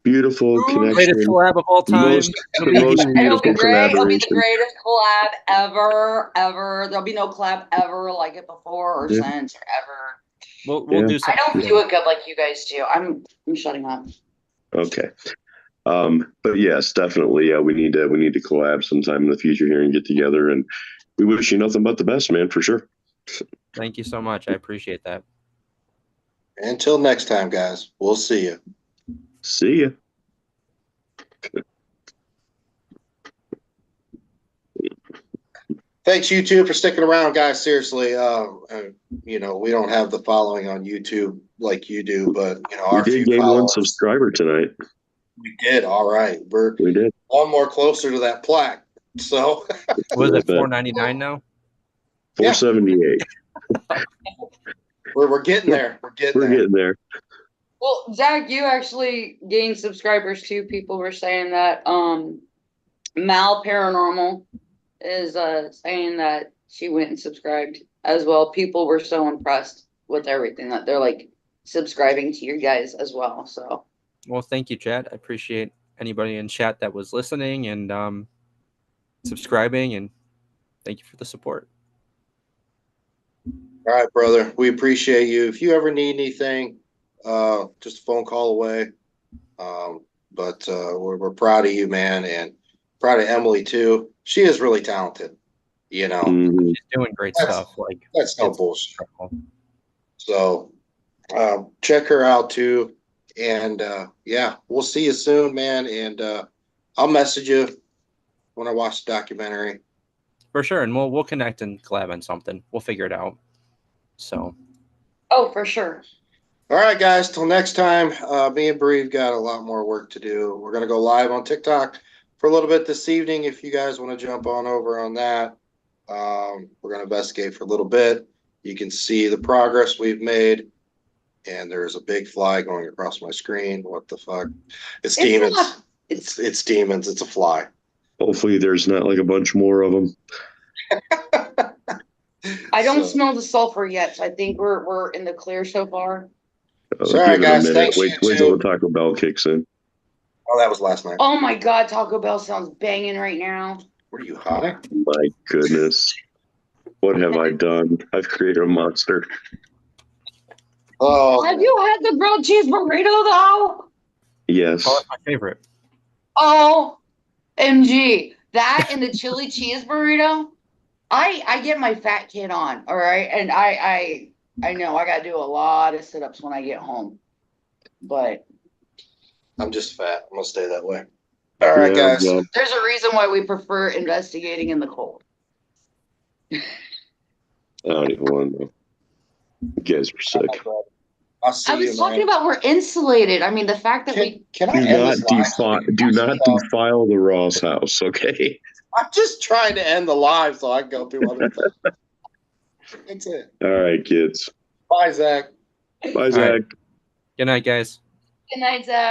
Beautiful connection. Greatest collab of all time. Most beautiful It'll be great. It'll be the collaboration. greatest collab ever. There'll be no collab ever like it before or since or ever. We'll do something. I don't do it good like you guys do. I'm shutting up. Okay. But yes, definitely. We need to collab sometime in the future here and get together. And we wish you nothing but the best, man, for sure. Thank you so much. I appreciate that. Until next time, guys. We'll see you. See ya. Thanks, YouTube, for sticking around, guys. Seriously, we don't have the following on YouTube like you do, but We our did few gain followers, one subscriber tonight. we did. All right, We did. one more closer to that plaque. So Was it $4.99 now? $4.78. we're getting there. We're getting there. Well, Zach, you actually gained subscribers too. People were saying that Mal Paranormal is saying that she went and subscribed as well. People were so impressed with everything that they're like subscribing to you guys as well. So, Well, thank you, chat. I appreciate anybody in chat that was listening and subscribing, and thank you for the support. All right, brother. We appreciate you. If you ever need anything, just a phone call away. But we're proud of you, man, and proud of Emily too. She is really talented. Mhm. She's doing great stuff. Like That's no bullshit. So check her out too. And we'll see you soon, man. And I'll message you when I watch the documentary. For sure, and we'll connect and collab on something. We'll figure it out. So. oh, for sure. All right, guys. Till next time. Me and Bree've got a lot more work to do. We're gonna go live on TikTok for a little bit this evening. If you guys want to jump on over on that, we're gonna investigate for a little bit. You can see the progress we've made. And there's a big fly going across my screen. What the fuck? It's demons. It's demons. It's a fly. Hopefully there's not like a bunch more of them. I don't smell the sulfur yet, so I think we're in the clear so far. Sorry, guys. Thanks, Wait till the Taco Bell kicks in. Oh, that was last night. Oh my God, Taco Bell sounds banging right now. Were you high? My goodness. What have I done? I've created a monster. Oh, Have you had the grilled cheese burrito though? Yes. Oh, that's my favorite. Oh, MG. That and the chili cheese burrito. I get my fat kid on, all right? And I know I gotta do a lot of sit-ups when I get home. But I'm just fat. I'm gonna stay that way. All right, guys. Well, there's a reason why we prefer investigating in the cold. I don't even want to know. You guys were sick. I'll see I you, was talking man. about we're insulated. I mean, the fact that Can I end this live? Do not defile the Ross house, okay? I'm just trying to end the live so I can go through other things. That's it. All right, kids. Bye, Zach. Bye, Zach. Good night, guys. Good night, Zach.